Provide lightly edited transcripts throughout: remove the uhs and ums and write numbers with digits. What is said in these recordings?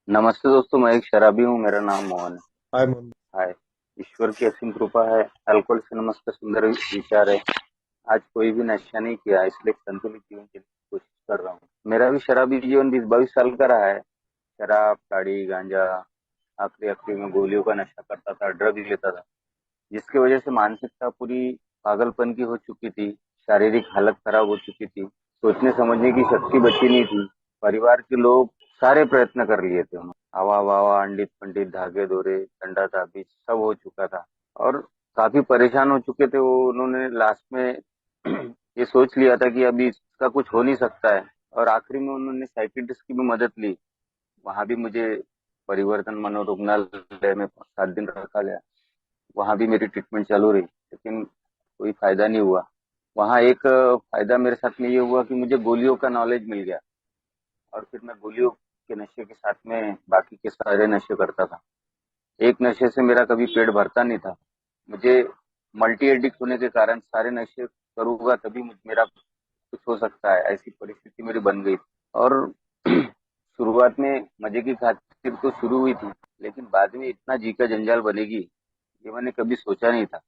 नमस्ते दोस्तों, मैं एक शराबी हूँ। मेरा नाम मोहन है। हाय मोहन। हाय। ईश्वर की असीम कृपा है। अल्कोहल से नमस्त सुंदर विचार है। आज कोई भी नशा नहीं किया, इसलिए एक संतुलित जीवन जीने की कोशिश कर रहा हूँ। मेरा भी शराबी जीवन 20-22 साल का रहा है। शराब, ताड़ी, गांजा, आखिरी आखिरी में गोलियों का नशा करता था, ड्रग लेता था, जिसकी वजह से मानसिकता पूरी पागलपन की हो चुकी थी। शारीरिक हालत खराब हो चुकी थी। सोचने समझने की शक्ति बची नहीं थी। परिवार के लोग सारे प्रयत्न कर लिए थे। हवा वावा, अंडित पंडित, धागे दोरे, डंडा ताबीज सब हो चुका था। और काफी परेशान हो चुके थे वो। उन्होंने लास्ट में ये सोच लिया था कि अभी इसका कुछ हो नहीं सकता है। और आखिरी में उन्होंने साइकिट्रिस्ट की भी मदद ली। वहां भी मुझे परिवर्तन मनोरुग्णालय में 7 दिन रखा गया। वहां भी मेरी ट्रीटमेंट चालू रही, लेकिन कोई फायदा नहीं हुआ। वहां एक फायदा मेरे साथ में ये हुआ कि मुझे गोलियों का नॉलेज मिल गया। और फिर मैं गोलियों के नशे के साथ में बाकी के सारे नशे करता था। एक नशे से मेरा कभी पेट भरता नहीं था। मुझे मल्टी एडिक्ट होने के कारण सारे नशे करूंगा तभी मेरा कुछ हो सकता है, ऐसी परिस्थिति मेरी बन गई। और शुरुआत में मजे की खातिर तो शुरू हुई थी, लेकिन बाद में इतना जी का जंजाल बनेगी ये मैंने कभी सोचा नहीं था।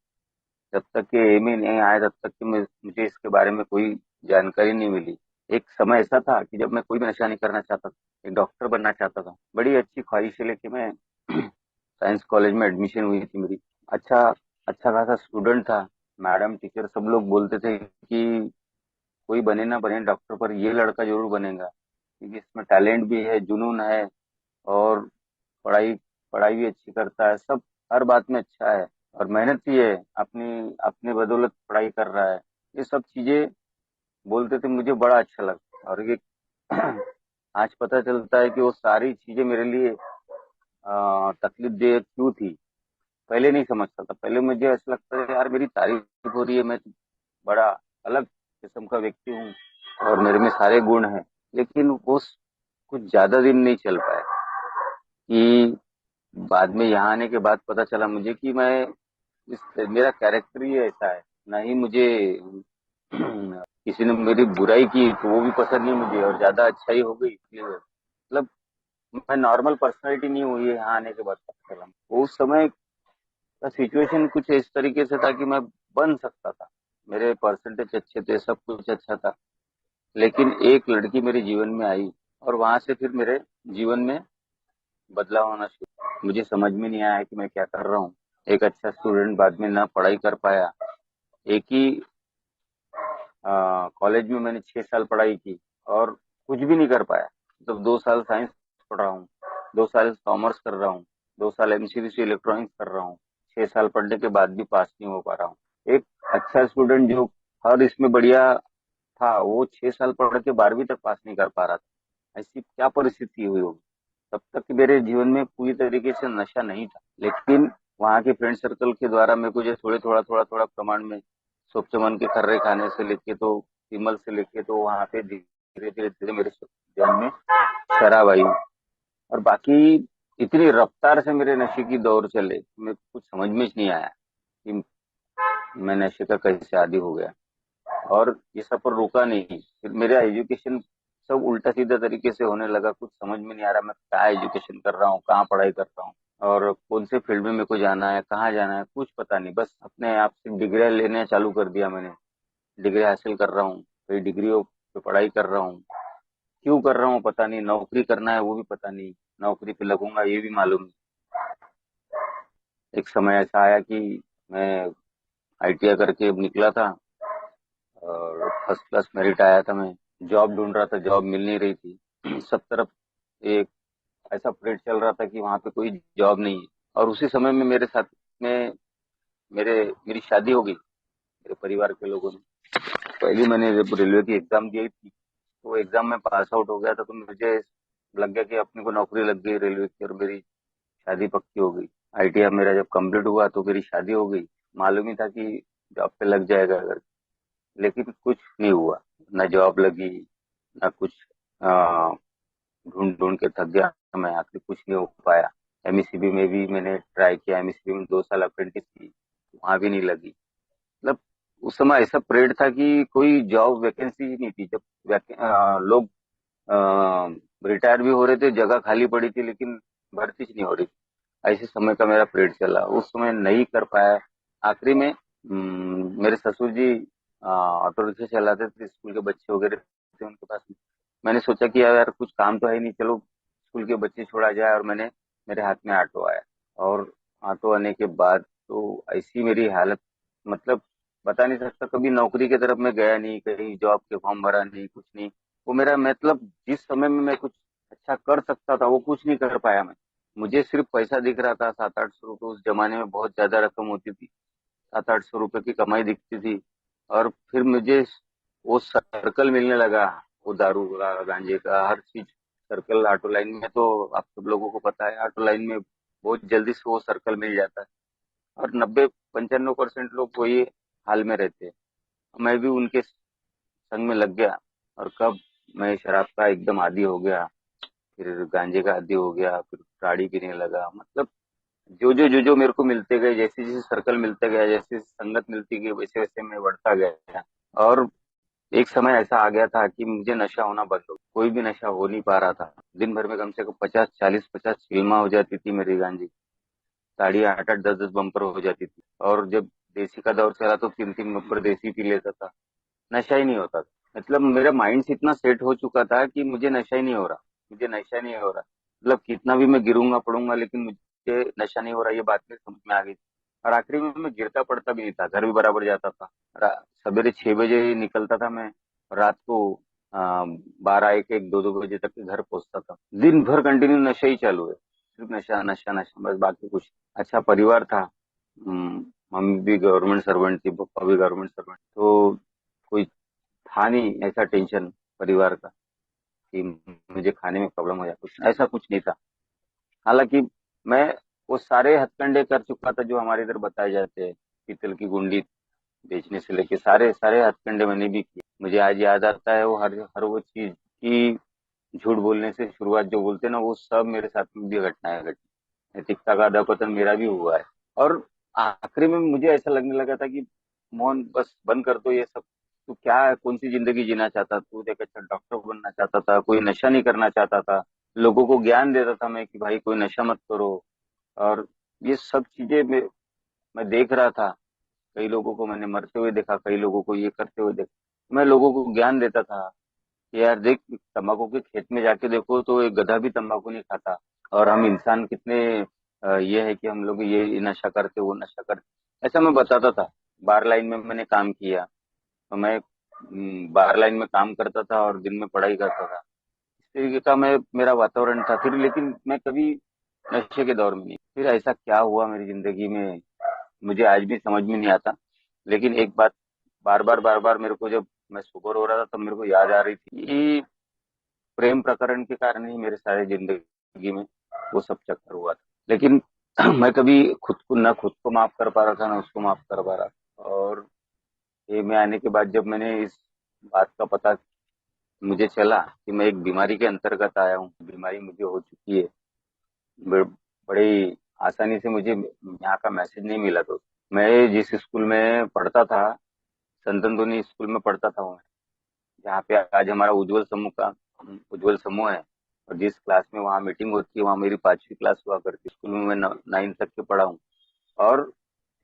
जब तक कि एम ही नहीं आया तब तक कि मुझे इसके बारे में कोई जानकारी नहीं मिली। एक समय ऐसा था कि जब मैं कोई भी नशा नहीं करना चाहता था, एक डॉक्टर बनना चाहता था। बड़ी अच्छी ख्वाहिश लेके मैं साइंस कॉलेज में एडमिशन हुई थी मेरी। अच्छा अच्छा खासा स्टूडेंट था। मैडम टीचर सब लोग बोलते थे कि कोई बने ना बने डॉक्टर, पर ये लड़का जरूर बनेगा, क्योंकि इसमें टैलेंट भी है, जुनून है। और पढ़ाई पढ़ाई भी अच्छी करता है, सब हर बात में अच्छा है। और मेहनत भी है, अपनी अपनी बदौलत पढ़ाई कर रहा है। ये सब चीजें बोलते थे, मुझे बड़ा अच्छा लगता। और ये आज पता चलता है कि वो सारी चीजें मेरे लिए तकलीफ देह क्यों थी। पहले नहीं समझता था। पहले मुझे ऐसा लगता था यार मेरी तारीफ हो रही है, मैं तो बड़ा अलग किस्म का व्यक्ति हूँ और मेरे में सारे गुण हैं। लेकिन वो कुछ ज्यादा दिन नहीं चल पाया कि बाद में यहाँ आने के बाद पता चला मुझे कि मैं मेरा कैरेक्टर ही ऐसा है। ना ही मुझे किसी ने मेरी बुराई की तो वो भी पसंद नहीं मुझे, और ज्यादा अच्छाई हो गई इसलिए मतलब मैं नॉर्मल पर्सनैलिटी नहीं हुई है यहाँ आने के बाद पता चला। वो उस समय का सिचुएशन कुछ इस तरीके से था कि मैं बन सकता था। मेरे परसेंटेज अच्छे थे, सब कुछ अच्छा था। लेकिन एक लड़की मेरे जीवन में आई और वहां से फिर मेरे जीवन में बदलाव होना शुरू। मुझे समझ में नहीं आया कि मैं क्या कर रहा हूँ। एक अच्छा स्टूडेंट बाद में ना पढ़ाई कर पाया। एक ही कॉलेज में मैंने 6 साल पढ़ाई की और कुछ भी नहीं कर पाया। तो 2 साल साइंस पढ़ रहा हूँ, 2 साल कॉमर्स कर रहा हूँ, 2 साल एमसीबीसी इलेक्ट्रॉनिक्स कर रहा हूँ। 6 साल पढ़ने के बाद भी पास नहीं हो पा रहा हूँ। एक अच्छा स्टूडेंट जो हर इसमें बढ़िया था, वो 6 साल पढ़ के 12वीं तक पास नहीं कर पा रहा था। ऐसी क्या परिस्थिति हुई होगी। तब तक मेरे जीवन में पूरी तरीके से नशा नहीं था, लेकिन वहाँ के फ्रेंड सर्कल के द्वारा मेरे को जो थोड़ा थोड़ा प्रमाण में शुभ चमन के खर्रे खाने से लेके तो विमल से लेके तो वहाँ पे धीरे धीरे धीरे मेरे जीवन में शराब आई। और बाकी इतनी रफ्तार से मेरे नशे की दौर चले, मेरे को कुछ समझ में नहीं आया कि मैं नशे का कैसे आदी हो गया। और ये सफर रुका नहीं। फिर मेरा एजुकेशन सब उल्टा सीधा तरीके से होने लगा। कुछ समझ में नहीं आ रहा मैं क्या एजुकेशन कर रहा हूँ, कहाँ पढ़ाई कर रहा हूँ, और कौन से फील्ड में मेरे को जाना है, कहाँ जाना है, कुछ पता नहीं। बस अपने आप से डिग्रियां लेने चालू कर दिया मैंने। डिग्री हासिल कर रहा हूँ, कई डिग्रियों पे पढ़ाई कर रहा हूँ। क्यों कर रहा हूँ पता नहीं, नौकरी करना है वो भी पता नहीं, नौकरी पे लगूंगा ये भी मालूम नहीं। एक समय ऐसा आया कि मैं आईटीआई करके निकला था और फर्स्ट क्लास मेरिट आया था। मैं जॉब ढूंढ रहा था, जॉब मिल नहीं रही थी। सब तरफ एक ऐसा परेड चल रहा था कि वहां पे कोई जॉब नहीं है। और उसी समय में मेरे साथ में मेरी शादी हो गई मेरे परिवार के लोगों ने। पहली मैंने जब रेलवे की एग्जाम दी थी, तो वो एग्जाम में पास आउट हो गया था, तो मुझे लग गया कि अपने को नौकरी लग गई रेलवे की और मेरी शादी पक्की हो गई। आईटीआई मेरा जब कंप्लीट हुआ तो मेरी शादी हो गई। मालूम ही था कि जॉब पे लग जाएगा अगर। लेकिन कुछ नहीं हुआ। ना जॉब लगी, ना कुछ। आ, ढूंढ ढूंढ के थक गया मैं, आखिर कुछ नहीं हो पाया। एमएससीबी में भी मैंने ट्राई किया, एमएससीबी में 2 साल अप्रेंटिस की, वहां भी नहीं लगी। मतलब उस समय ऐसा पीरियड था कि कोई जॉब वैकेंसी ही नहीं थी। जब लोग रिटायर भी हो रहे थे, जगह खाली पड़ी थी लेकिन भर्ती नहीं हो रही थी। ऐसे समय का मेरा पीरियड चला, उस समय नहीं कर पाया। आखिरी में मेरे ससुर जी ऑटो रिक्शा चलाते थे, स्कूल के बच्चे वगैरह थे उनके पास। मैंने सोचा कि यार कुछ काम तो है नहीं, चलो स्कूल के बच्चे छोड़ा जाए, और मेरे हाथ में ऑटो आया। और ऑटो आने के बाद तो ऐसी मेरी हालत, मतलब बता नहीं सकता। कभी नौकरी की तरफ मैं गया नहीं, कहीं जॉब के फॉर्म भरा नहीं, कुछ नहीं। वो मेरा मतलब जिस समय में मैं कुछ अच्छा कर सकता था वो कुछ नहीं कर पाया मैं। मुझे सिर्फ पैसा दिख रहा था, 700-800 रुपये। उस जमाने में बहुत ज्यादा रकम होती थी, 700-800 रुपये की कमाई दिखती थी। और फिर मुझे वो सर्कल मिलने लगा, वो दारू का, गांजे का, हर चीज सर्कल। ऑटो लाइन में तो आप सब लोगों को पता है, ऑटो लाइन में बहुत जल्दी से वो सर्कल मिल जाता है। और 90-95% लोग वही हाल में रहते हैं। मैं भी उनके संग में लग गया। और कब मैं शराब का एकदम आदी हो गया, फिर गांजे का आदी हो गया, फिर गाड़ी पीने लगा। मतलब जो मेरे को मिलते गए, जैसे जैसे सर्कल मिलते गया, जैसे जैसे संगत मिलती गई, वैसे वैसे मैं बढ़ता गया। और एक समय ऐसा आ गया था कि मुझे नशा होना बंद हो गया। कोई भी नशा हो नहीं पा रहा था। दिन भर में कम से कम 50-40-50 फिल्मा हो जाती थी मेरी गांजी। साड़ी 8-8 10-10 बम्पर हो जाती थी। और जब देसी का दौर चला तो 3-3 बम्पर देसी पी लेता था। नशा ही नहीं होता था। मतलब मेरा माइंड इतना सेट हो चुका था कि मुझे नशा ही नहीं हो रहा, मुझे नशा नहीं हो रहा। मतलब कितना भी मैं गिरूंगा पड़ूंगा, लेकिन मुझे नशा नहीं हो रहा, ये बात मेरे समझ में आ गई। और आखिरी में मैं गिरता पड़ता भी नहीं था, घर भी बराबर जाता था। सवेरे 6 बजे निकलता था मैं, रात को 12 1 1 2 2 बजे तक के घर पहुंचता था। दिन भर कंटिन्यू नशा ही चालू है, सिर्फ नशा नशा नशा, बस बाकी कुछ। अच्छा परिवार था। मम्मी भी गवर्नमेंट सर्वेंट थी, पापा भी गवर्नमेंट सर्वेंट। तो कोई था नहीं ऐसा टेंशन परिवार का कि मुझे खाने में प्रॉब्लम हो जाए, कुछ ऐसा कुछ नहीं था। हालांकि मैं वो सारे हथकंडे कर चुका था जो हमारे इधर बताए जाते हैं। पीतल की गुंडी बेचने से लेके सारे सारे हथकंडे मैंने भी किए। मुझे आज याद आता है वो हर हर वो चीज की। झूठ बोलने से शुरुआत जो बोलते हैं ना, वो सब मेरे साथ में भी घटनाएं घटी। नैतिकता का अधःपतन मेरा भी हुआ है। और आखिरी में मुझे ऐसा लगने लगा था कि मोहन बस बंद कर दो ये सब। तू क्या कौन सी जिंदगी जीना चाहता, तू देख अच्छा डॉक्टर बनना चाहता था, कोई नशा नहीं करना चाहता था। लोगों को ज्ञान देता था मैं कि भाई कोई नशा मत करो। और ये सब चीजें मैं देख रहा था। कई लोगों को मैंने मरते हुए देखा, कई लोगों को ये करते हुए देखा। मैं लोगों को ज्ञान देता था कि यार देख, तंबाकू के खेत में जाके देखो तो एक गधा भी तंबाकू नहीं खाता। और हम इंसान कितने ये है कि हम लोग ये नशा करते वो नशा करते, ऐसा मैं बताता था। बार लाइन में मैंने काम किया, तो मैं बार लाइन में काम करता था और दिन में पढ़ाई करता था। इस तरीके का मैं मेरा वातावरण था फिर। लेकिन मैं कभी नशे के दौर में नहीं। फिर ऐसा क्या हुआ मेरी जिंदगी में, मुझे आज भी समझ में नहीं आता। लेकिन एक बात बार बार मेरे को, जब मैं सोबर हो रहा था तब मेरे को याद आ रही थी कि प्रेम प्रकरण के कारण ही मेरे सारे जिंदगी में वो सब चक्कर हुआ था। लेकिन मैं कभी खुद को माफ कर पा रहा था, ना उसको माफ कर पा रहा था। और ये में आने के बाद जब मैंने इस बात का पता मुझे चला कि मैं एक बीमारी के अंतर्गत आया हूँ, बीमारी मुझे हो चुकी है। ब- बड़ी आसानी से मुझे यहाँ का मैसेज नहीं मिला। तो मैं जिस स्कूल में पढ़ता था, संत अंतोनी स्कूल में पढ़ता था मैं, जहाँ पे आज हमारा उज्जवल समूह है। और जिस क्लास में वहाँ मीटिंग होती है, वहाँ मेरी 5वीं क्लास हुआ करती है। स्कूल में मैं 9 तक के पढ़ा हूँ। और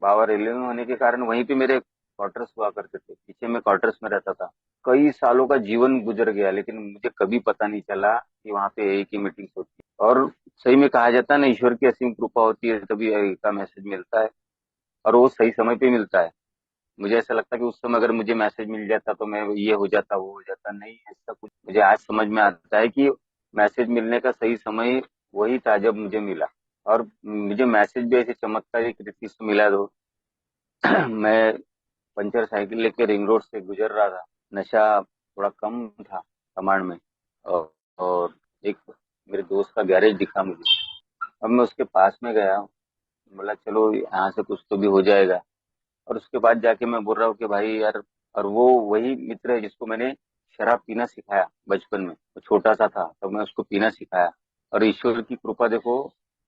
बाबा रेलवे में होने के कारण वहीं पे मेरे क्वार्टर्स हुआ करते थे, पीछे में क्वार्टर्स में रहता था। कई सालों का जीवन गुजर गया, लेकिन मुझे कभी पता नहीं चला कि वहाँ पे एक ही मीटिंग होती है। और सही में कहा जाता है ना, ईश्वर की असीम कृपा होती है तभी AA का मैसेज मिलता है। और वो सही समय पे मिलता है। मुझे ऐसा लगता है कि उस समय अगर मुझे मैसेज मिल जाता तो मैं ये हो जाता वो हो जाता, नहीं ऐसा कुछ। मुझे आज समझ में आता है कि मैसेज मिलने का सही समय वही था जब मुझे मिला। और मुझे मैसेज भी ऐसे चमत्कारिक रीति से मिला। तो मैं पंचर साइकिल लेके रिंग रोड से गुजर रहा था। नशा थोड़ा कम था कमांड में। और एक मेरे दोस्त का गैरेज दिखा मुझे। अब मैं उसके पास में गया, बोला चलो यहाँ से कुछ तो भी हो जाएगा। और उसके बाद जाके मैं बोल रहा हूँ कि भाई यार, और वो वही मित्र है जिसको मैंने शराब पीना सिखाया बचपन में। वो छोटा सा था तब मैं उसको पीना सिखाया। और ईश्वर की कृपा देखो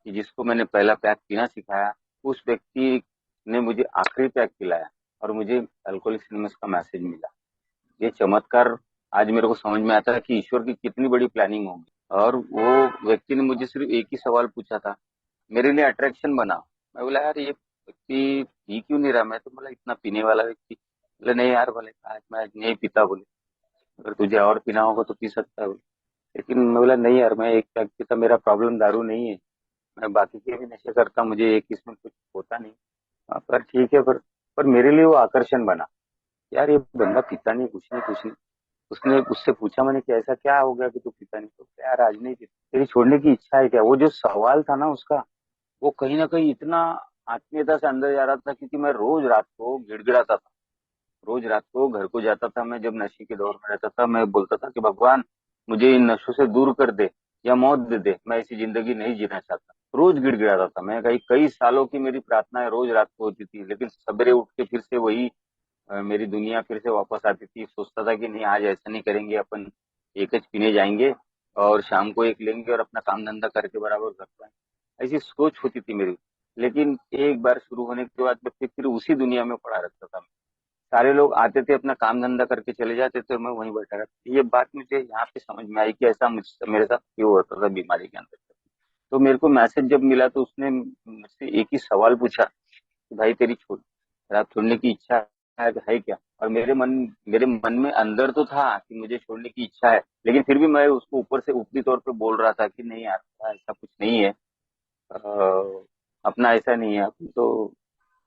कि जिसको मैंने पहला पैक पीना सिखाया, उस व्यक्ति ने मुझे आखिरी पैक पिलाया। और मुझे अल्कोहलिक्स एनोनिमस का मैसेज मिला। ये चमत्कार आज मेरे को समझ में आता है कि ईश्वर की कितनी बड़ी प्लानिंग होगी। और वो व्यक्ति ने मुझे सिर्फ एक ही सवाल पूछा था, मेरे लिए अट्रैक्शन बना। मैं बोला यार ये व्यक्ति पी क्यों नहीं रहा, मैं तो बोला इतना पीने वाला व्यक्ति। बोले नहीं यार, बोले आज मैं नहीं पीता, बोले अगर तुझे और पीना होगा तो पी सकता है बोले। लेकिन मैं बोला नहीं यार, मैं एक पैक पीता, मेरा प्रॉब्लम दारू नहीं है, मैं बाकी के भी नशे करता, मुझे एक इसमें कुछ होता नहीं। हाँ, पर ठीक है, पर मेरे लिए वो आकर्षण बना। यार ये बंदा पीता नहीं, कुछ नहीं कुछ नहीं। उसने उससे पूछा मैंने कि ऐसा क्या हो गया कि तू पीता नहीं, तो क्या यार आज नहीं पीता, तेरी छोड़ने की इच्छा है क्या? वो जो सवाल था ना उसका, वो कहीं ना कहीं इतना आत्मीयता से अंदर जा रहा था, क्योंकि मैं रोज रात को गिड़गिड़ाता था। रोज रात को घर को जाता था, मैं जब नशे के दौर में रहता था, मैं बोलता था कि भगवान मुझे इन नशों से दूर कर दे या मौत दे दे, मैं ऐसी जिंदगी नहीं जीना चाहता। रोज गिड़गिड़ाता था मैं, कई कई सालों की मेरी प्रार्थनाएं रोज रात को होती थी। लेकिन सवेरे उठ के फिर से वही मेरी दुनिया फिर से वापस आती थी। सोचता था कि नहीं आज ऐसा नहीं करेंगे अपन, एक ही पीने जाएंगे और शाम को एक लेंगे और अपना काम धंधा करके बराबर कर पाएंगे, ऐसी सोच होती थी मेरी। लेकिन एक बार शुरू होने के बाद मैं फिर उसी दुनिया में पड़ा रहता था। सारे लोग आते थे अपना काम धंधा करके चले जाते थे, मैं वहीं बैठा रहता। ये बात मुझे यहाँ पे समझ में आई कि ऐसा मेरे साथ क्यों होता था बीमारी के अंदर। तो मेरे को मैसेज जब मिला तो उसने मुझसे एक ही सवाल पूछा कि भाई तेरी शराब छोड़ने की इच्छा है क्या? और मेरे मन में अंदर तो था कि मुझे छोड़ने की इच्छा है, लेकिन फिर भी मैं उसको ऊपर से ऊपरी तौर पे बोल रहा था कि नहीं यार ऐसा कुछ नहीं है। अपना ऐसा नहीं है, अपन तो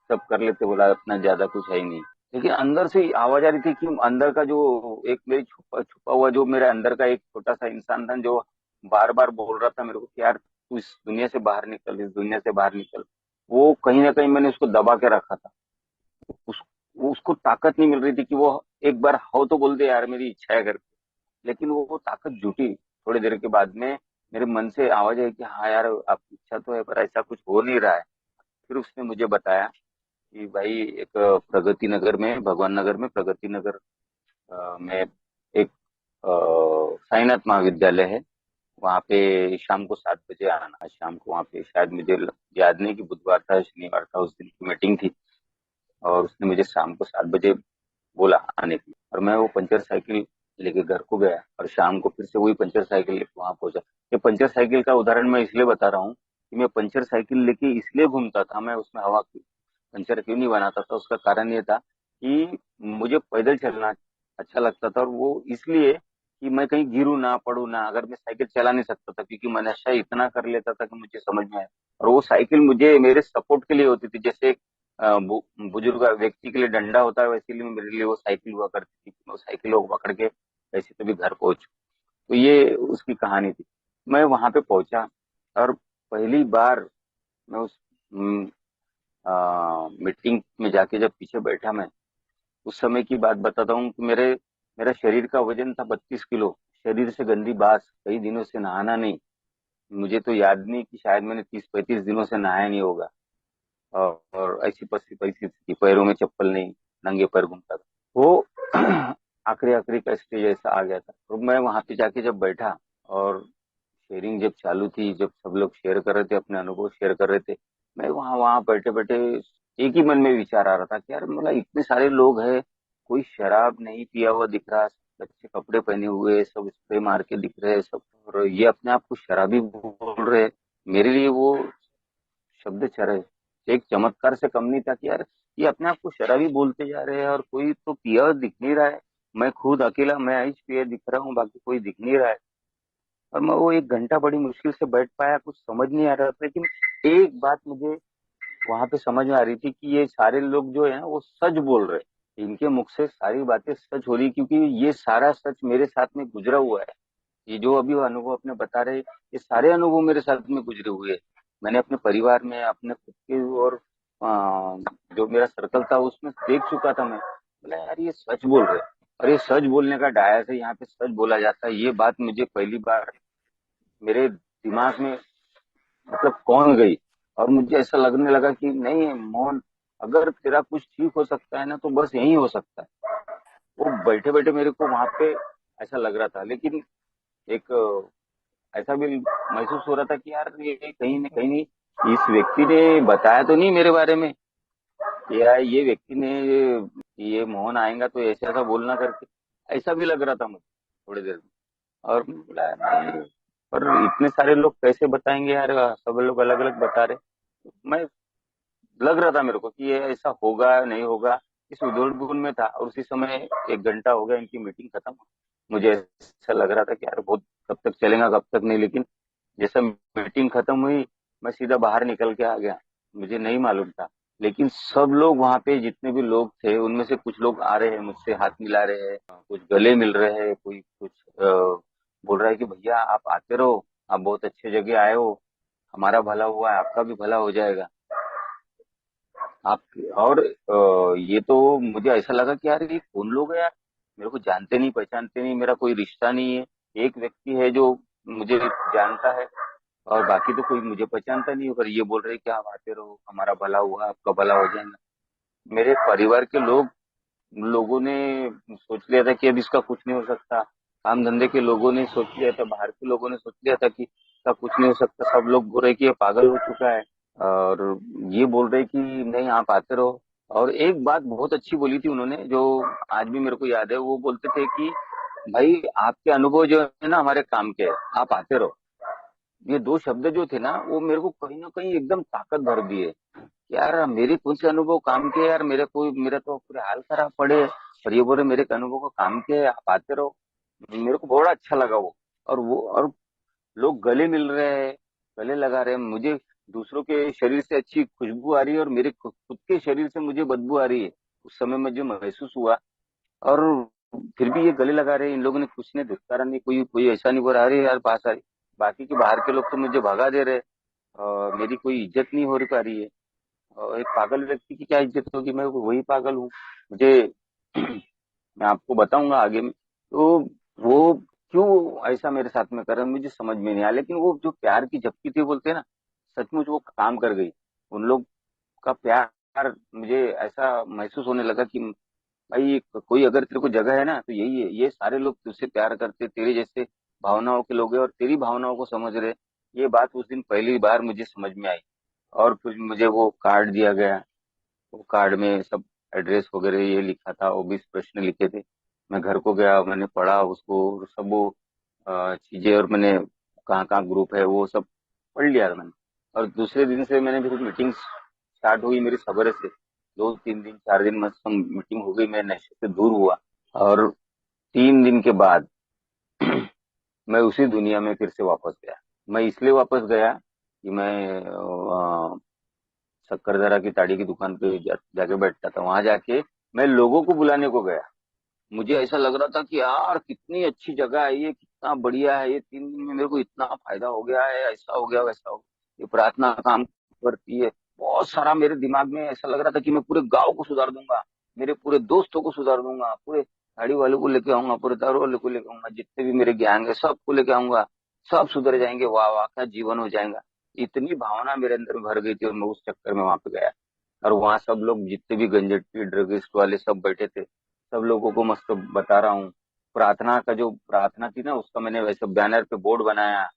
सब कर लेते, बोला अपना ज्यादा कुछ है ही नहीं। लेकिन अंदर से आवाज आ रही थी कि अंदर का जो एक मेरी छुपा छुपा हुआ जो मेरे अंदर का एक छोटा सा इंसान था, जो बार बार बोल रहा था मेरे को कि यार तू इस दुनिया से बाहर निकल, इस दुनिया से बाहर निकल। वो कहीं ना कहीं मैंने उसको दबा के रखा था। उस, उसको ताकत नहीं मिल रही थी कि वो एक बार हो तो बोल दे यार मेरी इच्छा है करके। लेकिन वो ताकत जुटी थोड़ी देर के बाद में। मेरे मन से आवाज आई कि हाँ यार आपकी इच्छा तो है, पर ऐसा कुछ हो नहीं रहा है। फिर उसने मुझे बताया कि भाई एक प्रगति नगर में, भगवान नगर में प्रगति नगर में एक साईनाथ महाविद्यालय है। वहाँ पे शाम को 7 बजे आना। आज शाम को वहाँ पे शायद मुझे याद नहीं कि बुधवार था शनिवार था, उस दिन की मीटिंग थी। और उसने मुझे शाम को 7 बजे बोला आने की, और मैं वो पंचर साइकिल लेके घर को गया और शाम को फिर से वही पंचर साइकिल लेके वहां पहुंचा। ये पंचर साइकिल का उदाहरण मैं इसलिए बता रहा हूँ कि मैं पंचर साइकिल लेके इसलिए घूमता था, मैं उसमें हवा की पंचर क्यों नहीं बनाता था, उसका कारण ये था कि मुझे पैदल चलना अच्छा लगता था। और वो इसलिए कि मैं कहीं गिरू ना पड़ू ना, अगर मैं साइकिल चला नहीं सकता था क्योंकि मैं नशा इतना कर लेता था कि मुझे समझ में आया। और वो साइकिल मुझे मेरे सपोर्ट के लिए होती थी, जैसे एक बुजुर्ग व्यक्ति के लिए डंडा होता है, वैसे लिए मेरे लिए वो साइकिल हुआ करती थी। वो साइकिल को पकड़ के वैसे तभी घर पहुंच। तो ये उसकी कहानी थी। मैं वहां पे पहुंचा और पहली बार मैं उस मीटिंग में जाके जब पीछे बैठा, मैं उस समय की बात बताता हूँ कि मेरा शरीर का वजन था 32 किलो। शरीर से गंदी बात, कई दिनों से नहाना नहीं। मुझे तो याद नहीं कि शायद मैंने 30-35 दिनों से नहाया नहीं होगा। और ऐसी परिस्थिति थी, पैरों में चप्पल नहीं, नंगे पैर घूमता था। वो आखिरी आखिरी का स्टेज ऐसा आ गया था। तो मैं वहां पे जाके जब बैठा और शेयरिंग जब चालू थी, जब सब लोग शेयर कर रहे थे, अपने अनुभव शेयर कर रहे थे, मैं वहां वहां बैठे बैठे एक ही मन में विचार आ रहा था कि यार मतलब इतने सारे लोग हैं, कोई शराब नहीं पिया हुआ दिख रहा, सब अच्छे कपड़े पहने हुए, सब स्प्रे मार के दिख रहे हैं सब, और ये अपने आप को शराबी बोल रहे हैं। मेरे लिए वो शब्द चरह एक चमत्कार से कम नहीं था कि यार ये अपने आप को शराबी बोलते जा रहे हैं और कोई तो पिया हुआ दिख नहीं रहा है। मैं खुद अकेला, मैं आइस पिए दिख रहा हूँ, बाकी कोई दिख नहीं रहा है। और मैं वो 1 घंटा बड़ी मुश्किल से बैठ पाया, कुछ समझ नहीं आ रहा था। लेकिन एक बात मुझे वहां पे समझ में आ रही थी कि ये सारे लोग जो है ना वो सच बोल रहे हैं, इनके मुख से सारी बातें सच हो रही, क्योंकि ये सारा सच मेरे साथ में गुजरा हुआ है। ये जो अभी वो अनुभव अपने बता रहे, ये सारे अनुभव मेरे साथ में गुजरे हुए हैं। मैंने अपने परिवार में, अपने खुद के और जो मेरा सर्कल था उसमें देख चुका था। मैं बोला यार ये सच बोल रहे हैं, और ये सच बोलने का डायस है, यहाँ पे सच बोला जाता है। ये बात मुझे पहली बार मेरे दिमाग में मतलब कौन गई। और मुझे ऐसा लगने लगा कि नहीं मोहन, अगर तेरा कुछ ठीक हो सकता है ना तो बस यही हो सकता है। वो बैठे बैठे मेरे को वहां पे ऐसा लग रहा था। लेकिन एक ऐसा भी महसूस हो रहा था कि यार ये कहीं न कहीं इस व्यक्ति ने बताया तो नहीं मेरे बारे में, या ये व्यक्ति ने ये मोहन आएगा तो ऐसा ऐसा बोलना करके, ऐसा भी लग रहा था मुझे। थोड़ी देर में। और मैं बोला यार, पर इतने सारे लोग कैसे बताएंगे यार, सब लोग अलग अलग बता रहे। मैं लग रहा था मेरे को कि ये ऐसा होगा नहीं होगा, इस उधेड़ बुन में था। और उसी समय 1 घंटा हो गया इनकी मीटिंग खत्म। मुझे ऐसा लग रहा था कि यार बहुत, कब तक चलेगा कब तक नहीं। लेकिन जैसा मीटिंग खत्म हुई, मैं सीधा बाहर निकल के आ गया। मुझे नहीं मालूम था, लेकिन सब लोग वहां पे जितने भी लोग थे उनमें से कुछ लोग आ रहे हैं, मुझसे हाथ मिला रहे हैं, कुछ गले मिल रहे हैं, कोई कुछ बोल रहा है कि भैया आप आते रहो, आप बहुत अच्छे जगह आए हो, हमारा भला हुआ है, आपका भी भला हो जाएगा आप। और ये तो मुझे ऐसा लगा कि यार ये कौन लोग है यार, मेरे को जानते नहीं पहचानते नहीं, मेरा कोई रिश्ता नहीं है। एक व्यक्ति है जो मुझे जानता है, और बाकी तो कोई मुझे पहचानता नहीं होकर ये बोल रहे कि आप आते रहो, हमारा भला हुआ, आपका भला हो जाएगा। मेरे परिवार के लोगों ने सोच लिया था कि अब इसका कुछ नहीं हो सकता। काम धंधे के लोगों ने सोच लिया था, बाहर के लोगों ने सोच लिया था कि इसका कुछ नहीं हो सकता। सब लोग बोल रहे कि ये पागल हो चुका है। और ये बोल रहे कि नहीं आप आते रहो। और एक बात बहुत अच्छी बोली थी उन्होंने, जो आज भी मेरे को याद है। वो बोलते थे कि भाई आपके अनुभव जो है ना हमारे काम के हैं, आप आते रहो। ये दो शब्द जो थे ना, वो मेरे को कहीं ना कहीं एकदम ताकत भर दिए। यार मेरे कौन से अनुभव काम के हैं यार, मेरे तो पूरे हाल खराब पड़े हैं, और ये बोल रहे मेरे अनुभव को काम के हैं, आप आते रहो। मेरे को बड़ा अच्छा लगा वो। और लोग गले मिल रहे हैं, गले लगा रहे हैं मुझे। दूसरों के शरीर से अच्छी खुशबू आ रही है, और मेरे खुद के शरीर से मुझे बदबू आ रही है। उस समय मुझे महसूस हुआ। और फिर भी ये गले लगा रहे हैं, इन लोगों ने कुछ ने धिक्कारा नहीं, कोई कोई ऐसा नहीं बोल रहा अरे यार पास आ रही। बाकी के बाहर के लोग तो मुझे भगा दे रहे हैं, और मेरी कोई इज्जत नहीं हो पा रही है। और एक पागल व्यक्ति की क्या इज्जत होगी, मैं वही पागल हूँ। मुझे मैं आपको बताऊंगा आगे में। तो वो क्यों ऐसा मेरे साथ में कर रहा है, मुझे समझ में नहीं आया। लेकिन वो जो प्यार की झपकी थी बोलते हैं ना, सचमुच वो काम कर गई। उन लोग का प्यार मुझे ऐसा महसूस होने लगा कि भाई कोई अगर तेरे को जगह है ना तो यही है। ये सारे लोग तुझसे प्यार करते, तेरे जैसे भावनाओं के लोग हैं, और तेरी भावनाओं को समझ रहे। ये बात उस दिन पहली बार मुझे समझ में आई। और फिर मुझे वो कार्ड दिया गया। वो कार्ड में सब एड्रेस वगैरह ये लिखा था, वो 20 प्रश्न लिखे थे। मैं घर को गया, मैंने पढ़ा उसको, और सब वो चीजें, और मैंने कहाँ कहाँ ग्रुप है वो सब पढ़ लिया था मैंने। और दूसरे दिन से मैंने फिर मीटिंग स्टार्ट हुई मेरी सवेरे से। 2 3 दिन 4 दिन मस्त मीटिंग हो गई, मैं नशे से दूर हुआ। और 3 दिन के बाद मैं उसी दुनिया में फिर से वापस गया। मैं इसलिए वापस गया कि मैं शक्करदरा की ताड़ी की दुकान पे जाके बैठता था। वहां जाके मैं लोगों को बुलाने को गया। मुझे ऐसा लग रहा था कि यार कितनी अच्छी जगह है ये, कितना बढ़िया है ये, 3 दिन में मेरे को इतना फायदा हो गया है, ऐसा हो गया वैसा हो गया। ये प्रार्थना काम करती है। बहुत सारा मेरे दिमाग में ऐसा लग रहा था कि मैं पूरे गांव को सुधार दूंगा, मेरे पूरे दोस्तों को सुधार दूंगा, पूरे गाड़ी वालों को लेके आऊंगा, पूरे दारू वाले को लेके आऊंगा, जितने भी मेरे गैंग है सबको लेके आऊंगा, सब सुधर जाएंगे, वाह वाह क्या जीवन हो जाएगा। इतनी भावना मेरे अंदर भर गई थी, और मैं उस चक्कर में वहां पे गया। और वहां सब लोग जितने भी गंजटी ड्रगिस्ट वाले सब बैठे थे, सब लोगों को मस्त बता रहा हूँ। प्रार्थना का जो प्रार्थना थी ना, उसका मैंने वैसे बैनर पे बोर्ड बनाया,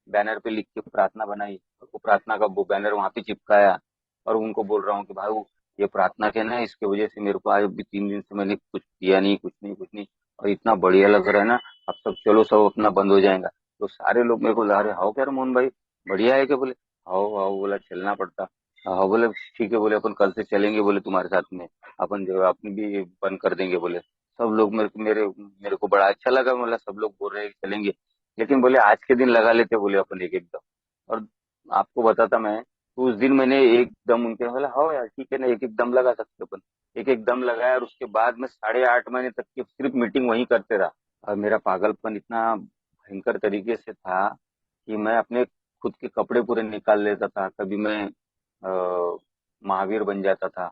बैनर पे लिख के प्रार्थना बनाई, वो प्रार्थना का वो बैनर वहां पे चिपकाया। और उनको बोल रहा हूँ कि भाई ये प्रार्थना के ना, इसके वजह से मेरे को आज भी 3 दिन से मैंने कुछ किया नहीं, कुछ नहीं कुछ नहीं, और इतना बढ़िया लग रहा है ना। अब सब चलो सब अपना बंद हो जाएगा। तो सारे लोग मेरे को ला रहे, हाओ क्या रे मोहन भाई, बढ़िया है क्या? बोले हाओ हाओ, बोला चलना पड़ता। हाँ बोले ठीक है, बोले अपन कल से चलेंगे, बोले तुम्हारे साथ में, अपन जो है अपनी भी बंद कर देंगे बोले। सब लोग मेरे को बड़ा अच्छा लगा, बोला सब लोग बोल रहे हैं कि चलेंगे। लेकिन बोले आज के दिन लगा लेते बोले अपन एक एक दम। और आपको बताता मैं, तो उस दिन मैंने एक दम उनके, बोला हाँ यार ठीक है ना, एक एक दम लगा सकते अपन। एक एक दम लगाया, और उसके बाद में 8.5 महीने तक की सिर्फ मीटिंग वहीं करते रहा। और मेरा पागलपन इतना भयंकर तरीके से था कि मैं अपने खुद के कपड़े पूरे निकाल लेता था। कभी मैं महावीर बन जाता था,